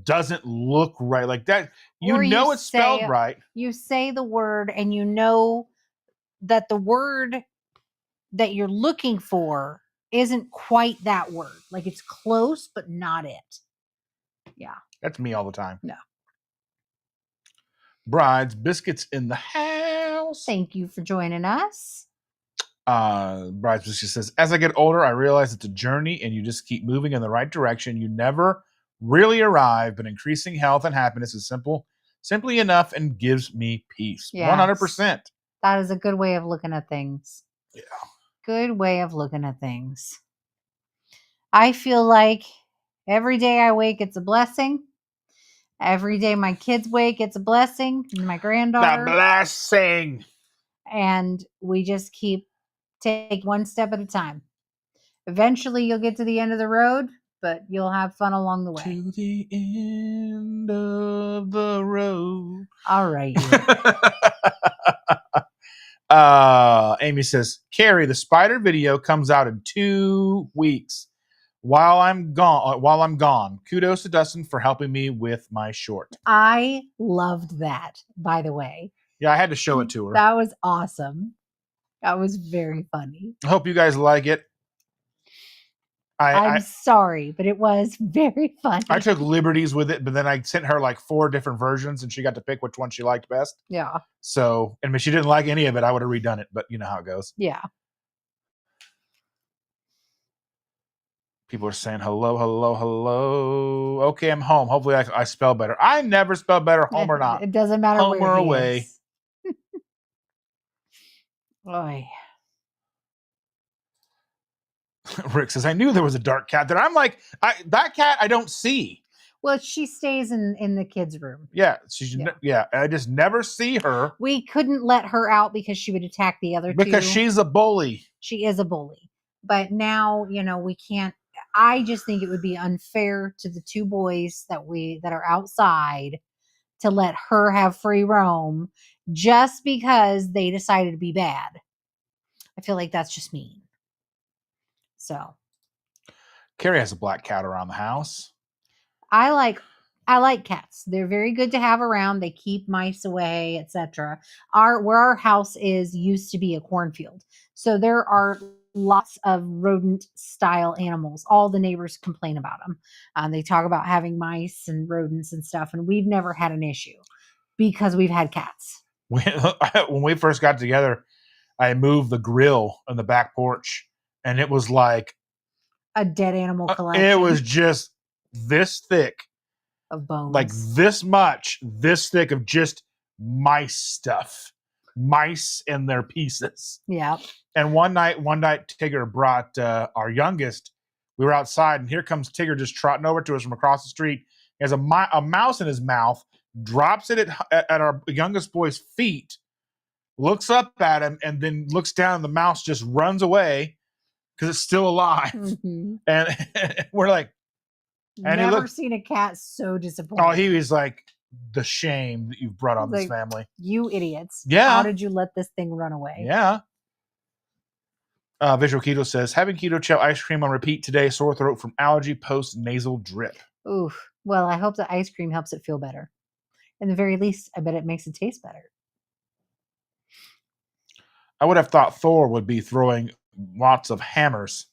doesn't look right like that. It's spelled right. You say the word and you know that the word that you're looking for isn't quite that word. Like it's close, but not it. Yeah. That's me all the time. No. Bride's Biscuits in the house. Thank you for joining us. Bride's Biscuits says, as I get older, I realize it's a journey and you just keep moving in the right direction. You never really arrive, but increasing health and happiness is simply enough and gives me peace. Yes. 100%. That is a good way of looking at things. Yeah. Good way of looking at things. I feel like every day I wake, it's a blessing. Every day my kids wake, it's a blessing. And my granddaughter. The blessing. And we just keep taking one step at a time. Eventually you'll get to the end of the road, but you'll have fun along the way. To the end of the road. All right. Amy says, Carrie, the spider video comes out in 2 weeks. While I'm gone, kudos to Dustin for helping me with my short. I loved that, by the way. Yeah, I had to show it to her. That was awesome. That was very funny. I hope you guys like it. I'm sorry, but it was very funny. I took liberties with it, but then I sent her 4 different versions, and she got to pick which one she liked best. Yeah. So, and if she didn't like any of it, I would have redone it, but you know how it goes. Yeah. People are saying, hello, hello, hello. Okay, I'm home. Hopefully I spell better. I never spell better, home or not. It doesn't matter home where or he away. Is. Oy. Rick says, I knew there was a dark cat there. I'm like, that cat I don't see. Well, she stays in the kids' room. Yeah, I just never see her. We couldn't let her out because she would attack the other two. Because she's a bully. She is a bully. But now, we can't. I just think it would be unfair to the 2 boys that are outside to let her have free roam just because they decided to be bad. I feel like that's just mean. So, Carrie has a black cat around the house. I like cats. They're very good to have around. They keep mice away, etc. Where our house is used to be a cornfield. So there are lots of rodent style animals. All the neighbors complain about them. They talk about having mice and rodents and stuff. And we've never had an issue because we've had cats. When we first got together, I moved the grill on the back porch, and it was like a dead animal collection. It was just this thick of bones, like this thick of just mice stuff, mice and their pieces. Yeah. And one night Tigger brought our youngest. We were outside, and here comes Tigger just trotting over to us from across the street. He has a mouse in his mouth, drops it at our youngest boy's feet, looks up at him, and then looks down, and the mouse just runs away because it's still alive. Mm-hmm. And we're like, and never seen a cat so disappointed. Oh, he was like, the shame that you've brought on this family. You idiots. Yeah. How did you let this thing run away? Yeah. Visual Keto says, having keto chow ice cream on repeat today, sore throat from allergy post nasal drip. Oof. Well, I hope the ice cream helps it feel better. In the very least, I bet it makes it taste better. I would have thought Thor would be throwing lots of hammers.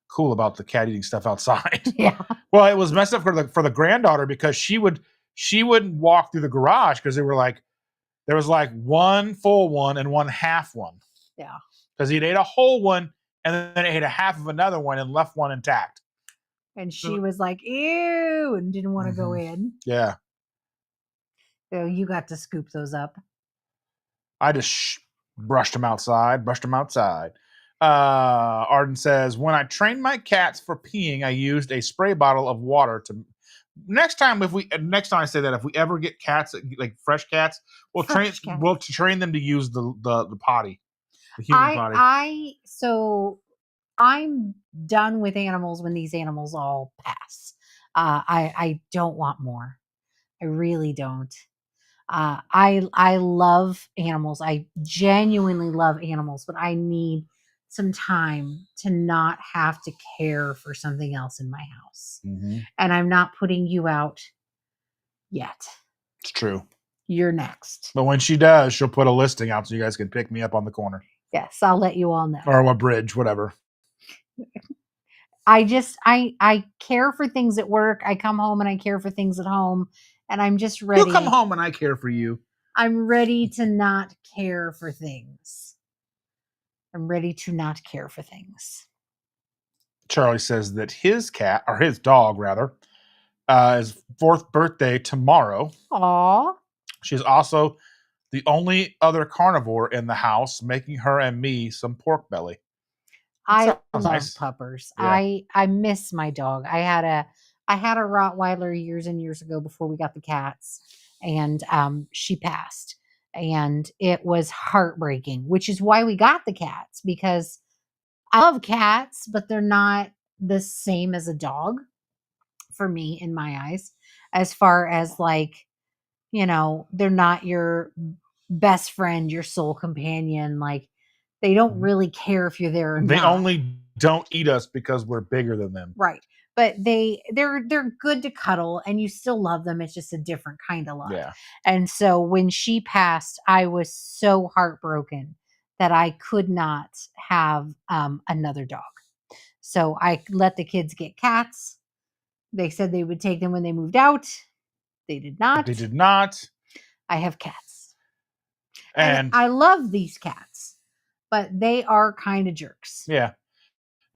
Cool about the cat eating stuff outside. Yeah. Well, it was messed up for the granddaughter because she wouldn't walk through the garage because there was like one full one and one half one. Yeah. Because he'd ate a whole one and then ate a half of another one and left one intact. And she was like, ew, and didn't want to go in. Yeah. So you got to scoop those up. I just brushed them outside. Arden says, when I trained my cats for peeing, I used a spray bottle of water to. Next time I say that, if we ever get cats, like fresh cats, we'll train them to use the potty, the human potty. So I'm done with animals when these animals all pass. I don't want more. I really don't. I love animals. I genuinely love animals, but I need some time to not have to care for something else in my house. Mm-hmm. And I'm not putting you out yet. It's true. You're next. But when she does, she'll put a listing out so you guys can pick me up on the corner. Yes, I'll let you all know. Or a bridge, whatever. I care for things at work. I come home and I care for things at home. And I'm just ready. You come home and I care for you. I'm ready to not care for things. Charlie says that his cat, or his dog rather, is 4th birthday tomorrow. Aww. She's also the only other carnivore in the house, making her and me some pork belly. I love puppers. Yeah. I miss my dog. I had a Rottweiler years and years ago before we got the cats, and she passed, and it was heartbreaking, which is why we got the cats, because I love cats, but they're not the same as a dog for me in my eyes, as far as like, they're not your best friend, your soul companion. Like, they don't really care if you're there or not. They only don't eat us because we're bigger than them. Right. But they're good to cuddle, and you still love them. It's just a different kind of love. Yeah. And so when she passed, I was so heartbroken that I could not have another dog. So I let the kids get cats. They said they would take them when they moved out. They did not. I have cats. And I love these cats, but they are kind of jerks. Yeah.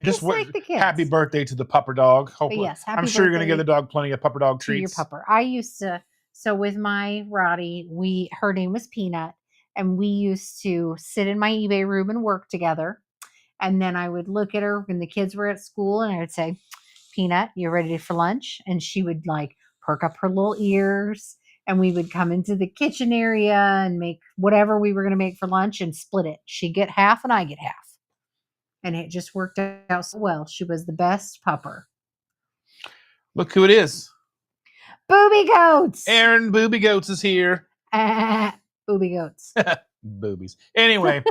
Just like the kids. Happy birthday to the pupper dog. Hopefully. Yes, I'm sure you're going to give the dog plenty of pupper dog treats. Your pupper. I used to, so with my Roddy, her name was Peanut, and we used to sit in my eBay room and work together. And then I would look at her when the kids were at school, and I would say, Peanut, you ready for lunch? And she would like perk up her little ears, and we would come into the kitchen area and make whatever we were going to make for lunch and split it. She'd get half and I get half. And it just worked out so well. She was the best pupper. Look who it is. Booby Goats. Aaron Booby Goats is here. Booby Goats. Boobies. Anyway,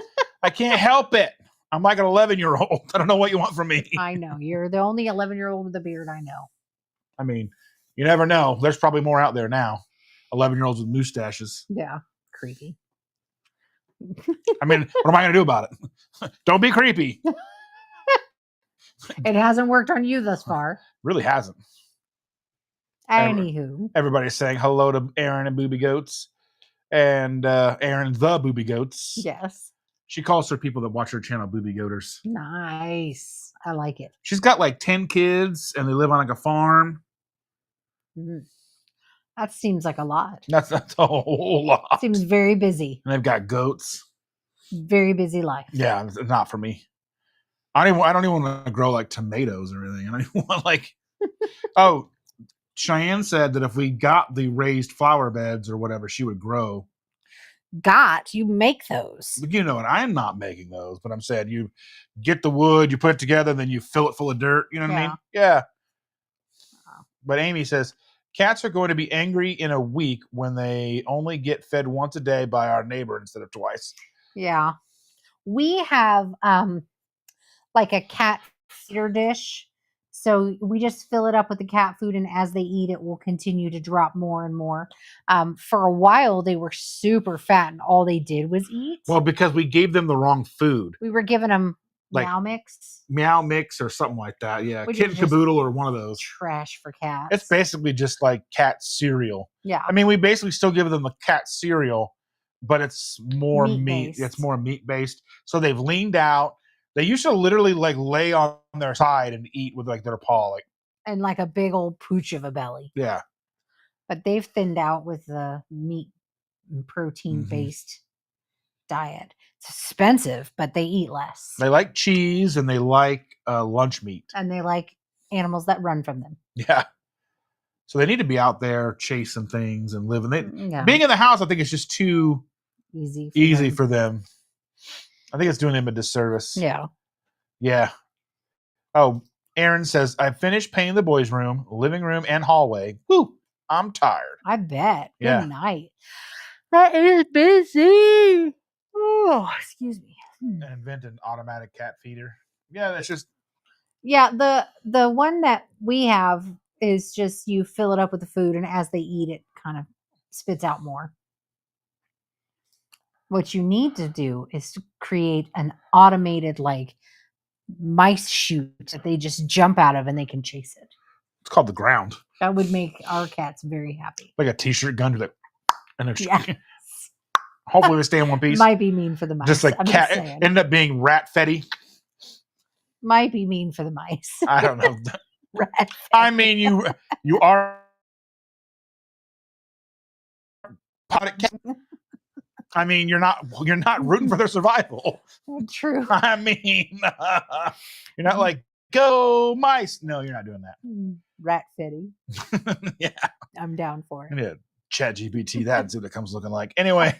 I can't help it. I'm like an 11-year-old. I don't know what you want from me. I know. You're the only 11-year-old with a beard I know. I mean, you never know. There's probably more out there now. 11-year-olds with mustaches. Yeah. Creepy. I mean, what am I going to do about it? Don't be creepy. It hasn't worked on you thus far. Really hasn't. Anywho. Everybody's saying hello to Aaron and Booby Goats. And Aaron the Booby Goats. Yes. She calls her people that watch her channel Booby Goaters. Nice. I like it. She's got like 10 kids and they live on like a farm. Mm-hmm. That seems like a lot. That's a whole lot. Seems very busy. And they've got goats. Very busy life. Yeah, it's not for me. I don't even want to grow like tomatoes or anything. I don't even want like. Oh, Cheyenne said that if we got the raised flower beds or whatever, she would grow. You make those. But you know what? I am not making those, but I'm saying you get the wood, you put it together, then you fill it full of dirt. You know what I mean? Yeah. But Amy says, cats are going to be angry in a week when they only get fed once a day by our neighbor instead of twice. Yeah. We have like a cat feeder dish So we just fill it up with the cat food, and as they eat, it will continue to drop more and more. For a while, they were super fat, and all they did was eat. Well, because we gave them the wrong food. We were giving them Like Meow Mix or something like that. Yeah, Which Kitten is just Caboodle or one of those. trash for cats. It's basically just like cat cereal. Yeah. I mean, we basically still give them the cat cereal, but it's more meat. Meat-based. It's more meat based. So they've leaned out. They used to literally like lay on their side and eat with like their paw, like and like a big old pooch of a belly. yeah. But they've thinned out with the meat and protein based diet. It's expensive, but they eat less. They like cheese and they like lunch meat. And they like animals that run from them. Yeah. So they need to be out there chasing things and living. Being in the house, I think it's just too easy for them. I think it's doing them a disservice. Yeah. Yeah. Oh, Aaron says, I finished painting the boys' room, living room, and hallway. Woo! I'm tired. I bet. Yeah. Good night. That is busy. Oh, excuse me. And invent an automatic cat feeder. Yeah, that's just. Yeah, the one that we have is just you fill it up with the food, and as they eat it, kind of spits out more. What you need to do is to create an automated like mice chute that they just jump out of and they can chase it. It's called the ground. That would make our cats very happy. Like a t-shirt gun, like, and they're Yeah. hopefully they stay in one piece. Might be mean for the mice. Just like cat, end up being rat fetty. Might be mean for the mice. I don't know. Rat fetty. I mean, you are potted cat. I mean, you're not rooting for their survival. True. I mean, you're not like, go mice. No, you're not doing that. Rat fetty. Yeah. I'm down for it. Yeah. Chat GPT that and see what it comes looking like. Anyway,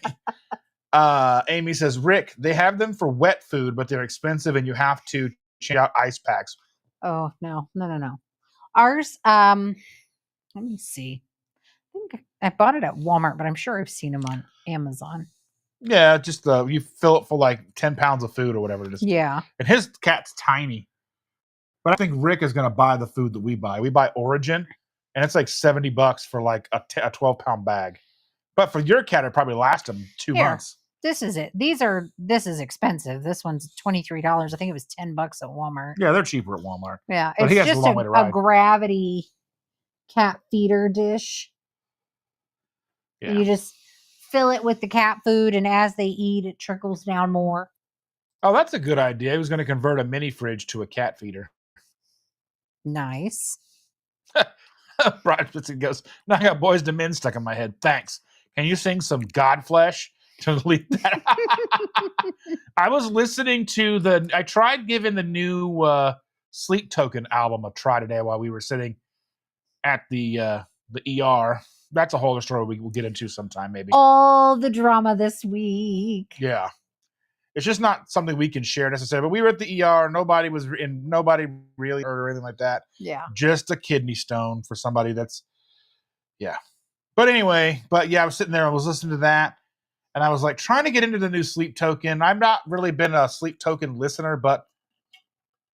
Amy says, Rick, they have them for wet food, but they're expensive and you have to change out ice packs. Oh, no. Ours, let me see. I think I bought it at Walmart, but I'm sure I've seen them on Amazon. Yeah, just you fill it for like 10 pounds of food or whatever it is. Yeah. And his cat's tiny. But I think Rick is going to buy the food that we buy. We buy Origin, and it's like $70 for like a 12-pound bag. But for your cat, it probably lasts him 2 months. This is it. This is expensive. This one's $23. I think it was $10 at Walmart. Yeah, they're cheaper at Walmart. Yeah, but it's just a gravity cat feeder dish. Yeah. You just fill it with the cat food, and as they eat, it trickles down more. Oh, that's a good idea. I was going to convert a mini fridge to a cat feeder. Nice. Brian Spitzky goes, now I got Boys to Men stuck in my head. Thanks. Can you sing some Godflesh to lead that? I was listening to I tried giving the new Sleep Token album a try today while we were sitting at the ER. That's a whole other story we'll get into sometime, maybe. All the drama this week. Yeah. It's just not something we can share necessarily. But we were at the ER. Nobody really hurt or anything like that. Yeah. Just a kidney stone for somebody that's, yeah. But anyway, I was sitting there. I was listening to that. And I was like trying to get into the new Sleep Token. I've not really been a Sleep Token listener, but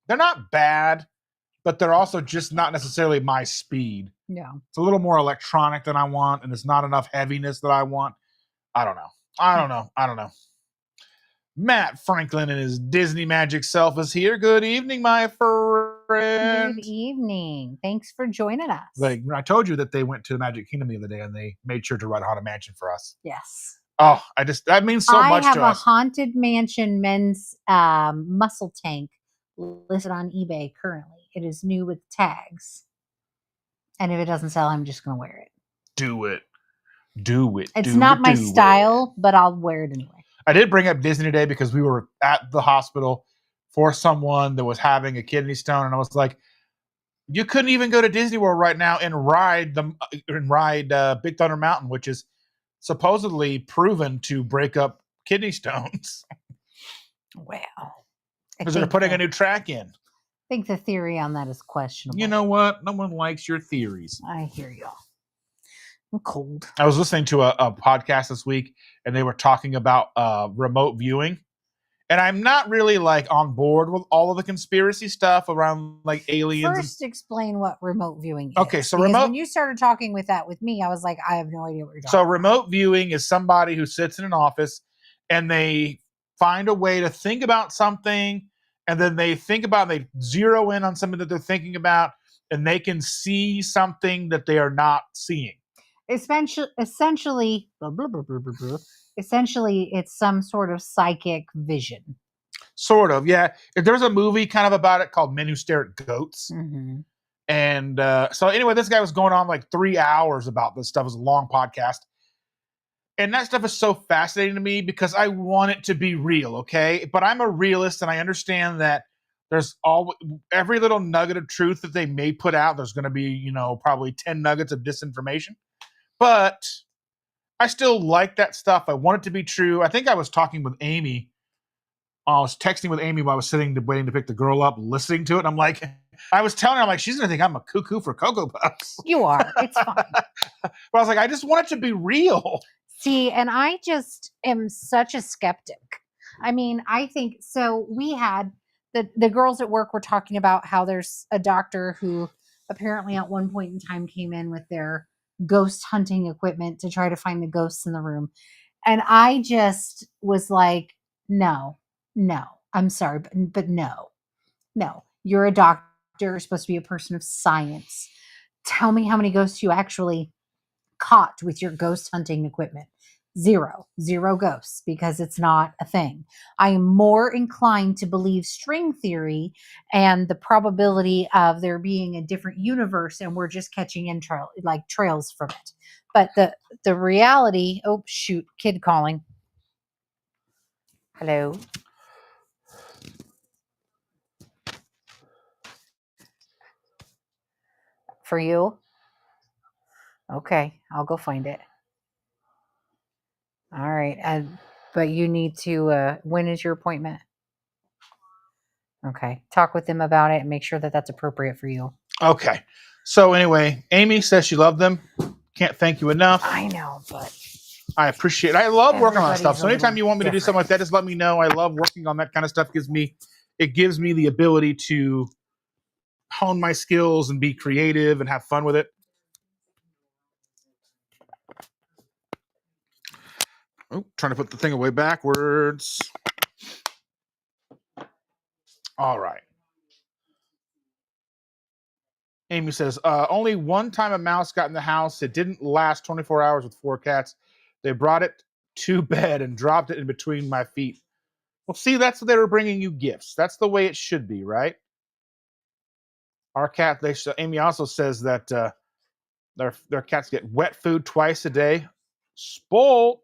they're not bad. But they're also just not necessarily my speed. Yeah. It's a little more electronic than I want. And it's not enough heaviness that I want. I don't know. Matt Franklin and his Disney magic self is here. Good evening, my friend. Good evening. Thanks for joining us. Like I told you that they went to the Magic Kingdom the other day and they made sure to write a Haunted Mansion for us. Yes. Oh, that means so much to us. I have a Haunted Mansion men's muscle tank listed on eBay currently. It is new with tags. And if it doesn't sell, I'm just going to wear it. Do it. It's not my style, but I'll wear it anyway. I did bring up Disney today because we were at the hospital for someone that was having a kidney stone. And I was like, you couldn't even go to Disney World right now and ride Big Thunder Mountain, which is supposedly proven to break up kidney stones. Wow. Because they're putting a new track in. I think the theory on that is questionable. You know what? No one likes your theories. I hear you. I'm cold. I was listening to a podcast this week, and they were talking about remote viewing. And I'm not really like on board with all of the conspiracy stuff around like aliens. First, explain what remote viewing is. Okay, so because when you started talking with me, I was like, I have no idea what you're talking about. So remote viewing is somebody who sits in an office and they find a way to think about something, and then they zero in on something that they're thinking about, and they can see something that they are not seeing. Essentially, it's some sort of psychic vision. Sort of, yeah. There's a movie kind of about it called Men Who Stare at Goats. Mm-hmm. And so anyway, this guy was going on like 3 hours about this stuff. It was a long podcast. And that stuff is so fascinating to me because I want it to be real, okay? But I'm a realist, and I understand that there's every little nugget of truth that they may put out, there's going to be, probably 10 nuggets of disinformation. But I still like that stuff. I want it to be true. I think I was talking with Amy. I was texting with Amy while I was waiting to pick the girl up, listening to it. And I was telling her, I'm like, she's going to think I'm a cuckoo for Cocoa Puffs. You are. It's fine. But I was like, I just want it to be real. See, and I just am such a skeptic. I mean, I think so. We had the girls at work were talking about how there's a doctor who apparently at one point in time came in with their ghost hunting equipment to try to find the ghosts in the room. And I just was like, no, I'm sorry, but no, you're a doctor. You're supposed to be a person of science. Tell me how many ghosts you actually caught with your ghost hunting equipment. Zero ghosts, because it's not a thing. I am more inclined to believe string theory and the probability of there being a different universe and we're just catching in trails from it. But the reality, oh shoot, kid calling. Hello. For you? Okay, I'll go find it. All right. But you need to, when is your appointment? Okay. Talk with them about it and make sure that that's appropriate for you. Okay. So anyway, Amy says she loved them. Can't thank you enough. I know, but I appreciate it. I love working on that stuff. So a anytime you want me to do something like that, just let me know. I love working on that kind of stuff. It gives me the ability to hone my skills and be creative and have fun with it. Oh, trying to put the thing away backwards. All right. Amy says, only one time a mouse got in the house. It didn't last 24 hours with 4 cats. They brought it to bed and dropped it in between my feet. Well, see, that's what they were bringing you gifts. That's the way it should be, right? Our cat, Amy also says that their cats get wet food twice a day. Spoiled.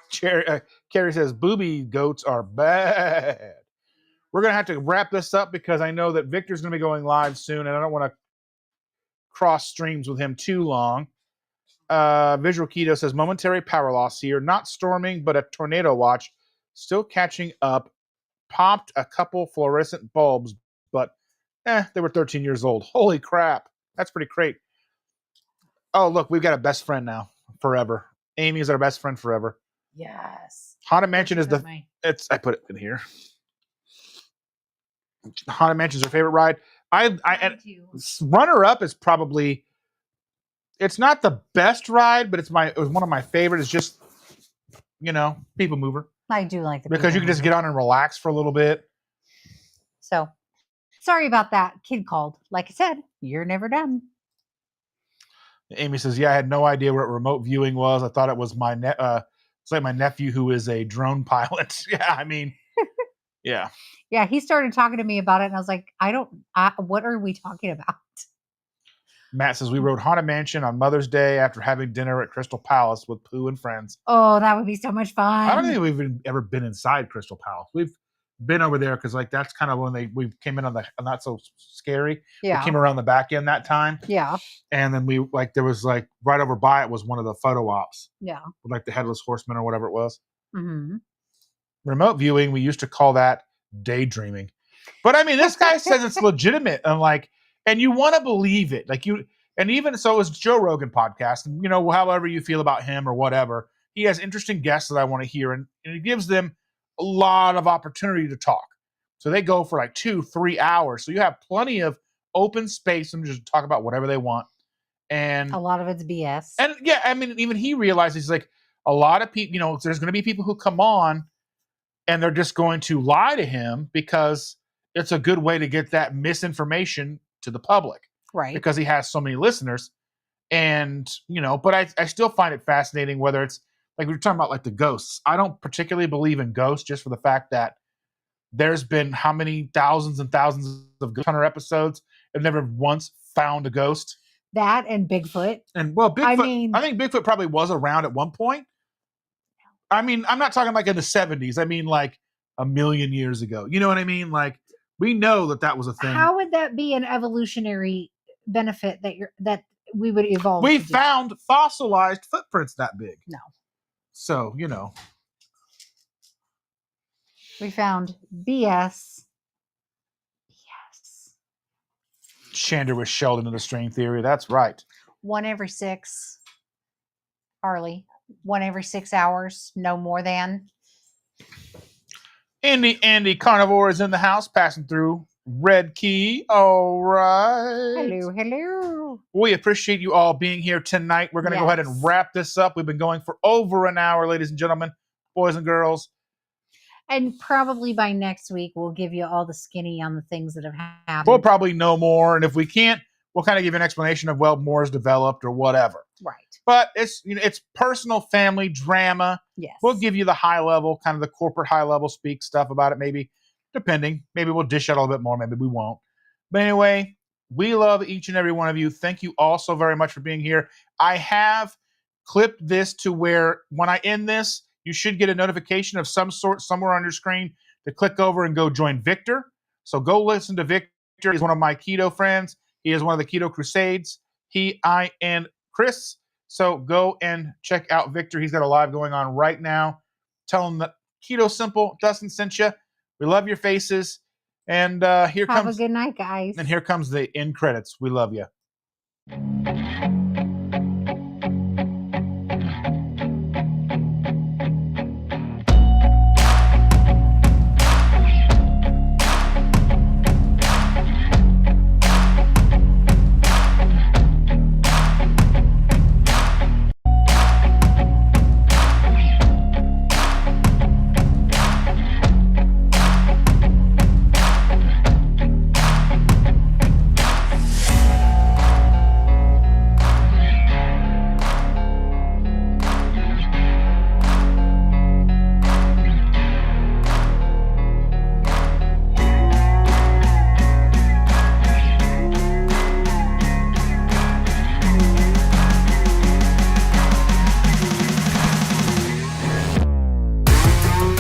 Carrie says, booby goats are bad. We're going to have to wrap this up because I know that Victor's going to be going live soon, and I don't want to cross streams with him too long. Visual Keto says, momentary power loss here. Not storming, but a tornado watch. Still catching up. Popped a couple fluorescent bulbs, but they were 13 years old. Holy crap. That's pretty great. Oh, look, we've got a best friend now. Forever. Amy is our best friend forever. Yes. Haunted Mansion is I put it in here. Haunted Mansion is her favorite ride. Runner up is probably, it's not the best ride, but it was one of my favorite. It's just, people mover. I do like the because you can just get on and relax for a little bit. So, sorry about that. Kid called. Like I said, you're never done. Amy says, "Yeah, I had no idea what remote viewing was. I thought it was my it's like my nephew who is a drone pilot." Yeah, I mean, yeah. Yeah, he started talking to me about it, and I was like, what are we talking about? Matt says, we rode Haunted Mansion on Mother's Day after having dinner at Crystal Palace with Pooh and friends. Oh, that would be so much fun. I don't think we've ever been inside Crystal Palace. We've been over there because that's kind of when we came in on the not so scary. Yeah. We came around the back end that time. Yeah. And then there was right over by it was one of the photo ops. Yeah. With the Headless Horseman or whatever it was. Mm-hmm. Remote viewing, we used to call that daydreaming. But I mean, this guy says it's legitimate. And you want to believe it. And even so, it was Joe Rogan podcast. And, however you feel about him or whatever, he has interesting guests that I want to hear, and it gives them a lot of opportunity to talk. So they go for like 2-3 hours. So you have plenty of open space and just talk about whatever they want. And a lot of it's BS. And yeah, I mean, even he realizes like a lot of people, you know, there's going to be people who come on and they're just going to lie to him because it's a good way to get that misinformation to the public. Right. Because he has so many listeners. And, you know, but I still find it fascinating whether it's like we were talking about like the ghosts. I don't particularly believe in ghosts just for the fact that there's been how many thousands and thousands of Ghost Hunter episodes and never once found a ghost. That and Bigfoot. And well, Bigfoot, I think Bigfoot probably was around at one point. I mean, I'm not talking like in the 70s. I mean, like a million years ago. You know what I mean? Like we know that was a thing. How would that be an evolutionary benefit that we would evolve? We found fossilized footprints that big. No. So, you know. We found BS. Chandra was Sheldon in the string theory. That's right. 1 every 6. Harley. 1 every 6 hours. No more than. Andy Carnivore is in the house, passing through. Red Key. All right. Hello. We appreciate you all being here tonight. We're going to go ahead and wrap this up. We've been going for over an hour, ladies and gentlemen, boys and girls. And probably by next week, we'll give you all the skinny on the things that have happened. We'll probably know more. And if we can't, we'll kind of give you an explanation of, well, more is developed or whatever. Right. But it's, you know, it's personal family drama. Yes. We'll give you the high level, kind of the corporate high level speak stuff about it, maybe, depending. Maybe we'll dish out a little bit more. Maybe we won't. But anyway, we love each and every one of you. Thank you all so very much for being here. I have clipped this to where when I end this, you should get a notification of some sort somewhere on your screen to click over and go join Victor. So go listen to Victor. He's one of my keto friends. He is one of the Keto Crusades. I, and Chris. So go and check out Victor. He's got a live going on right now. Tell him that KetoSimple, Dustin sent you. We love your faces. And here comes. Have a good night, guys. And here comes the end credits. We love you.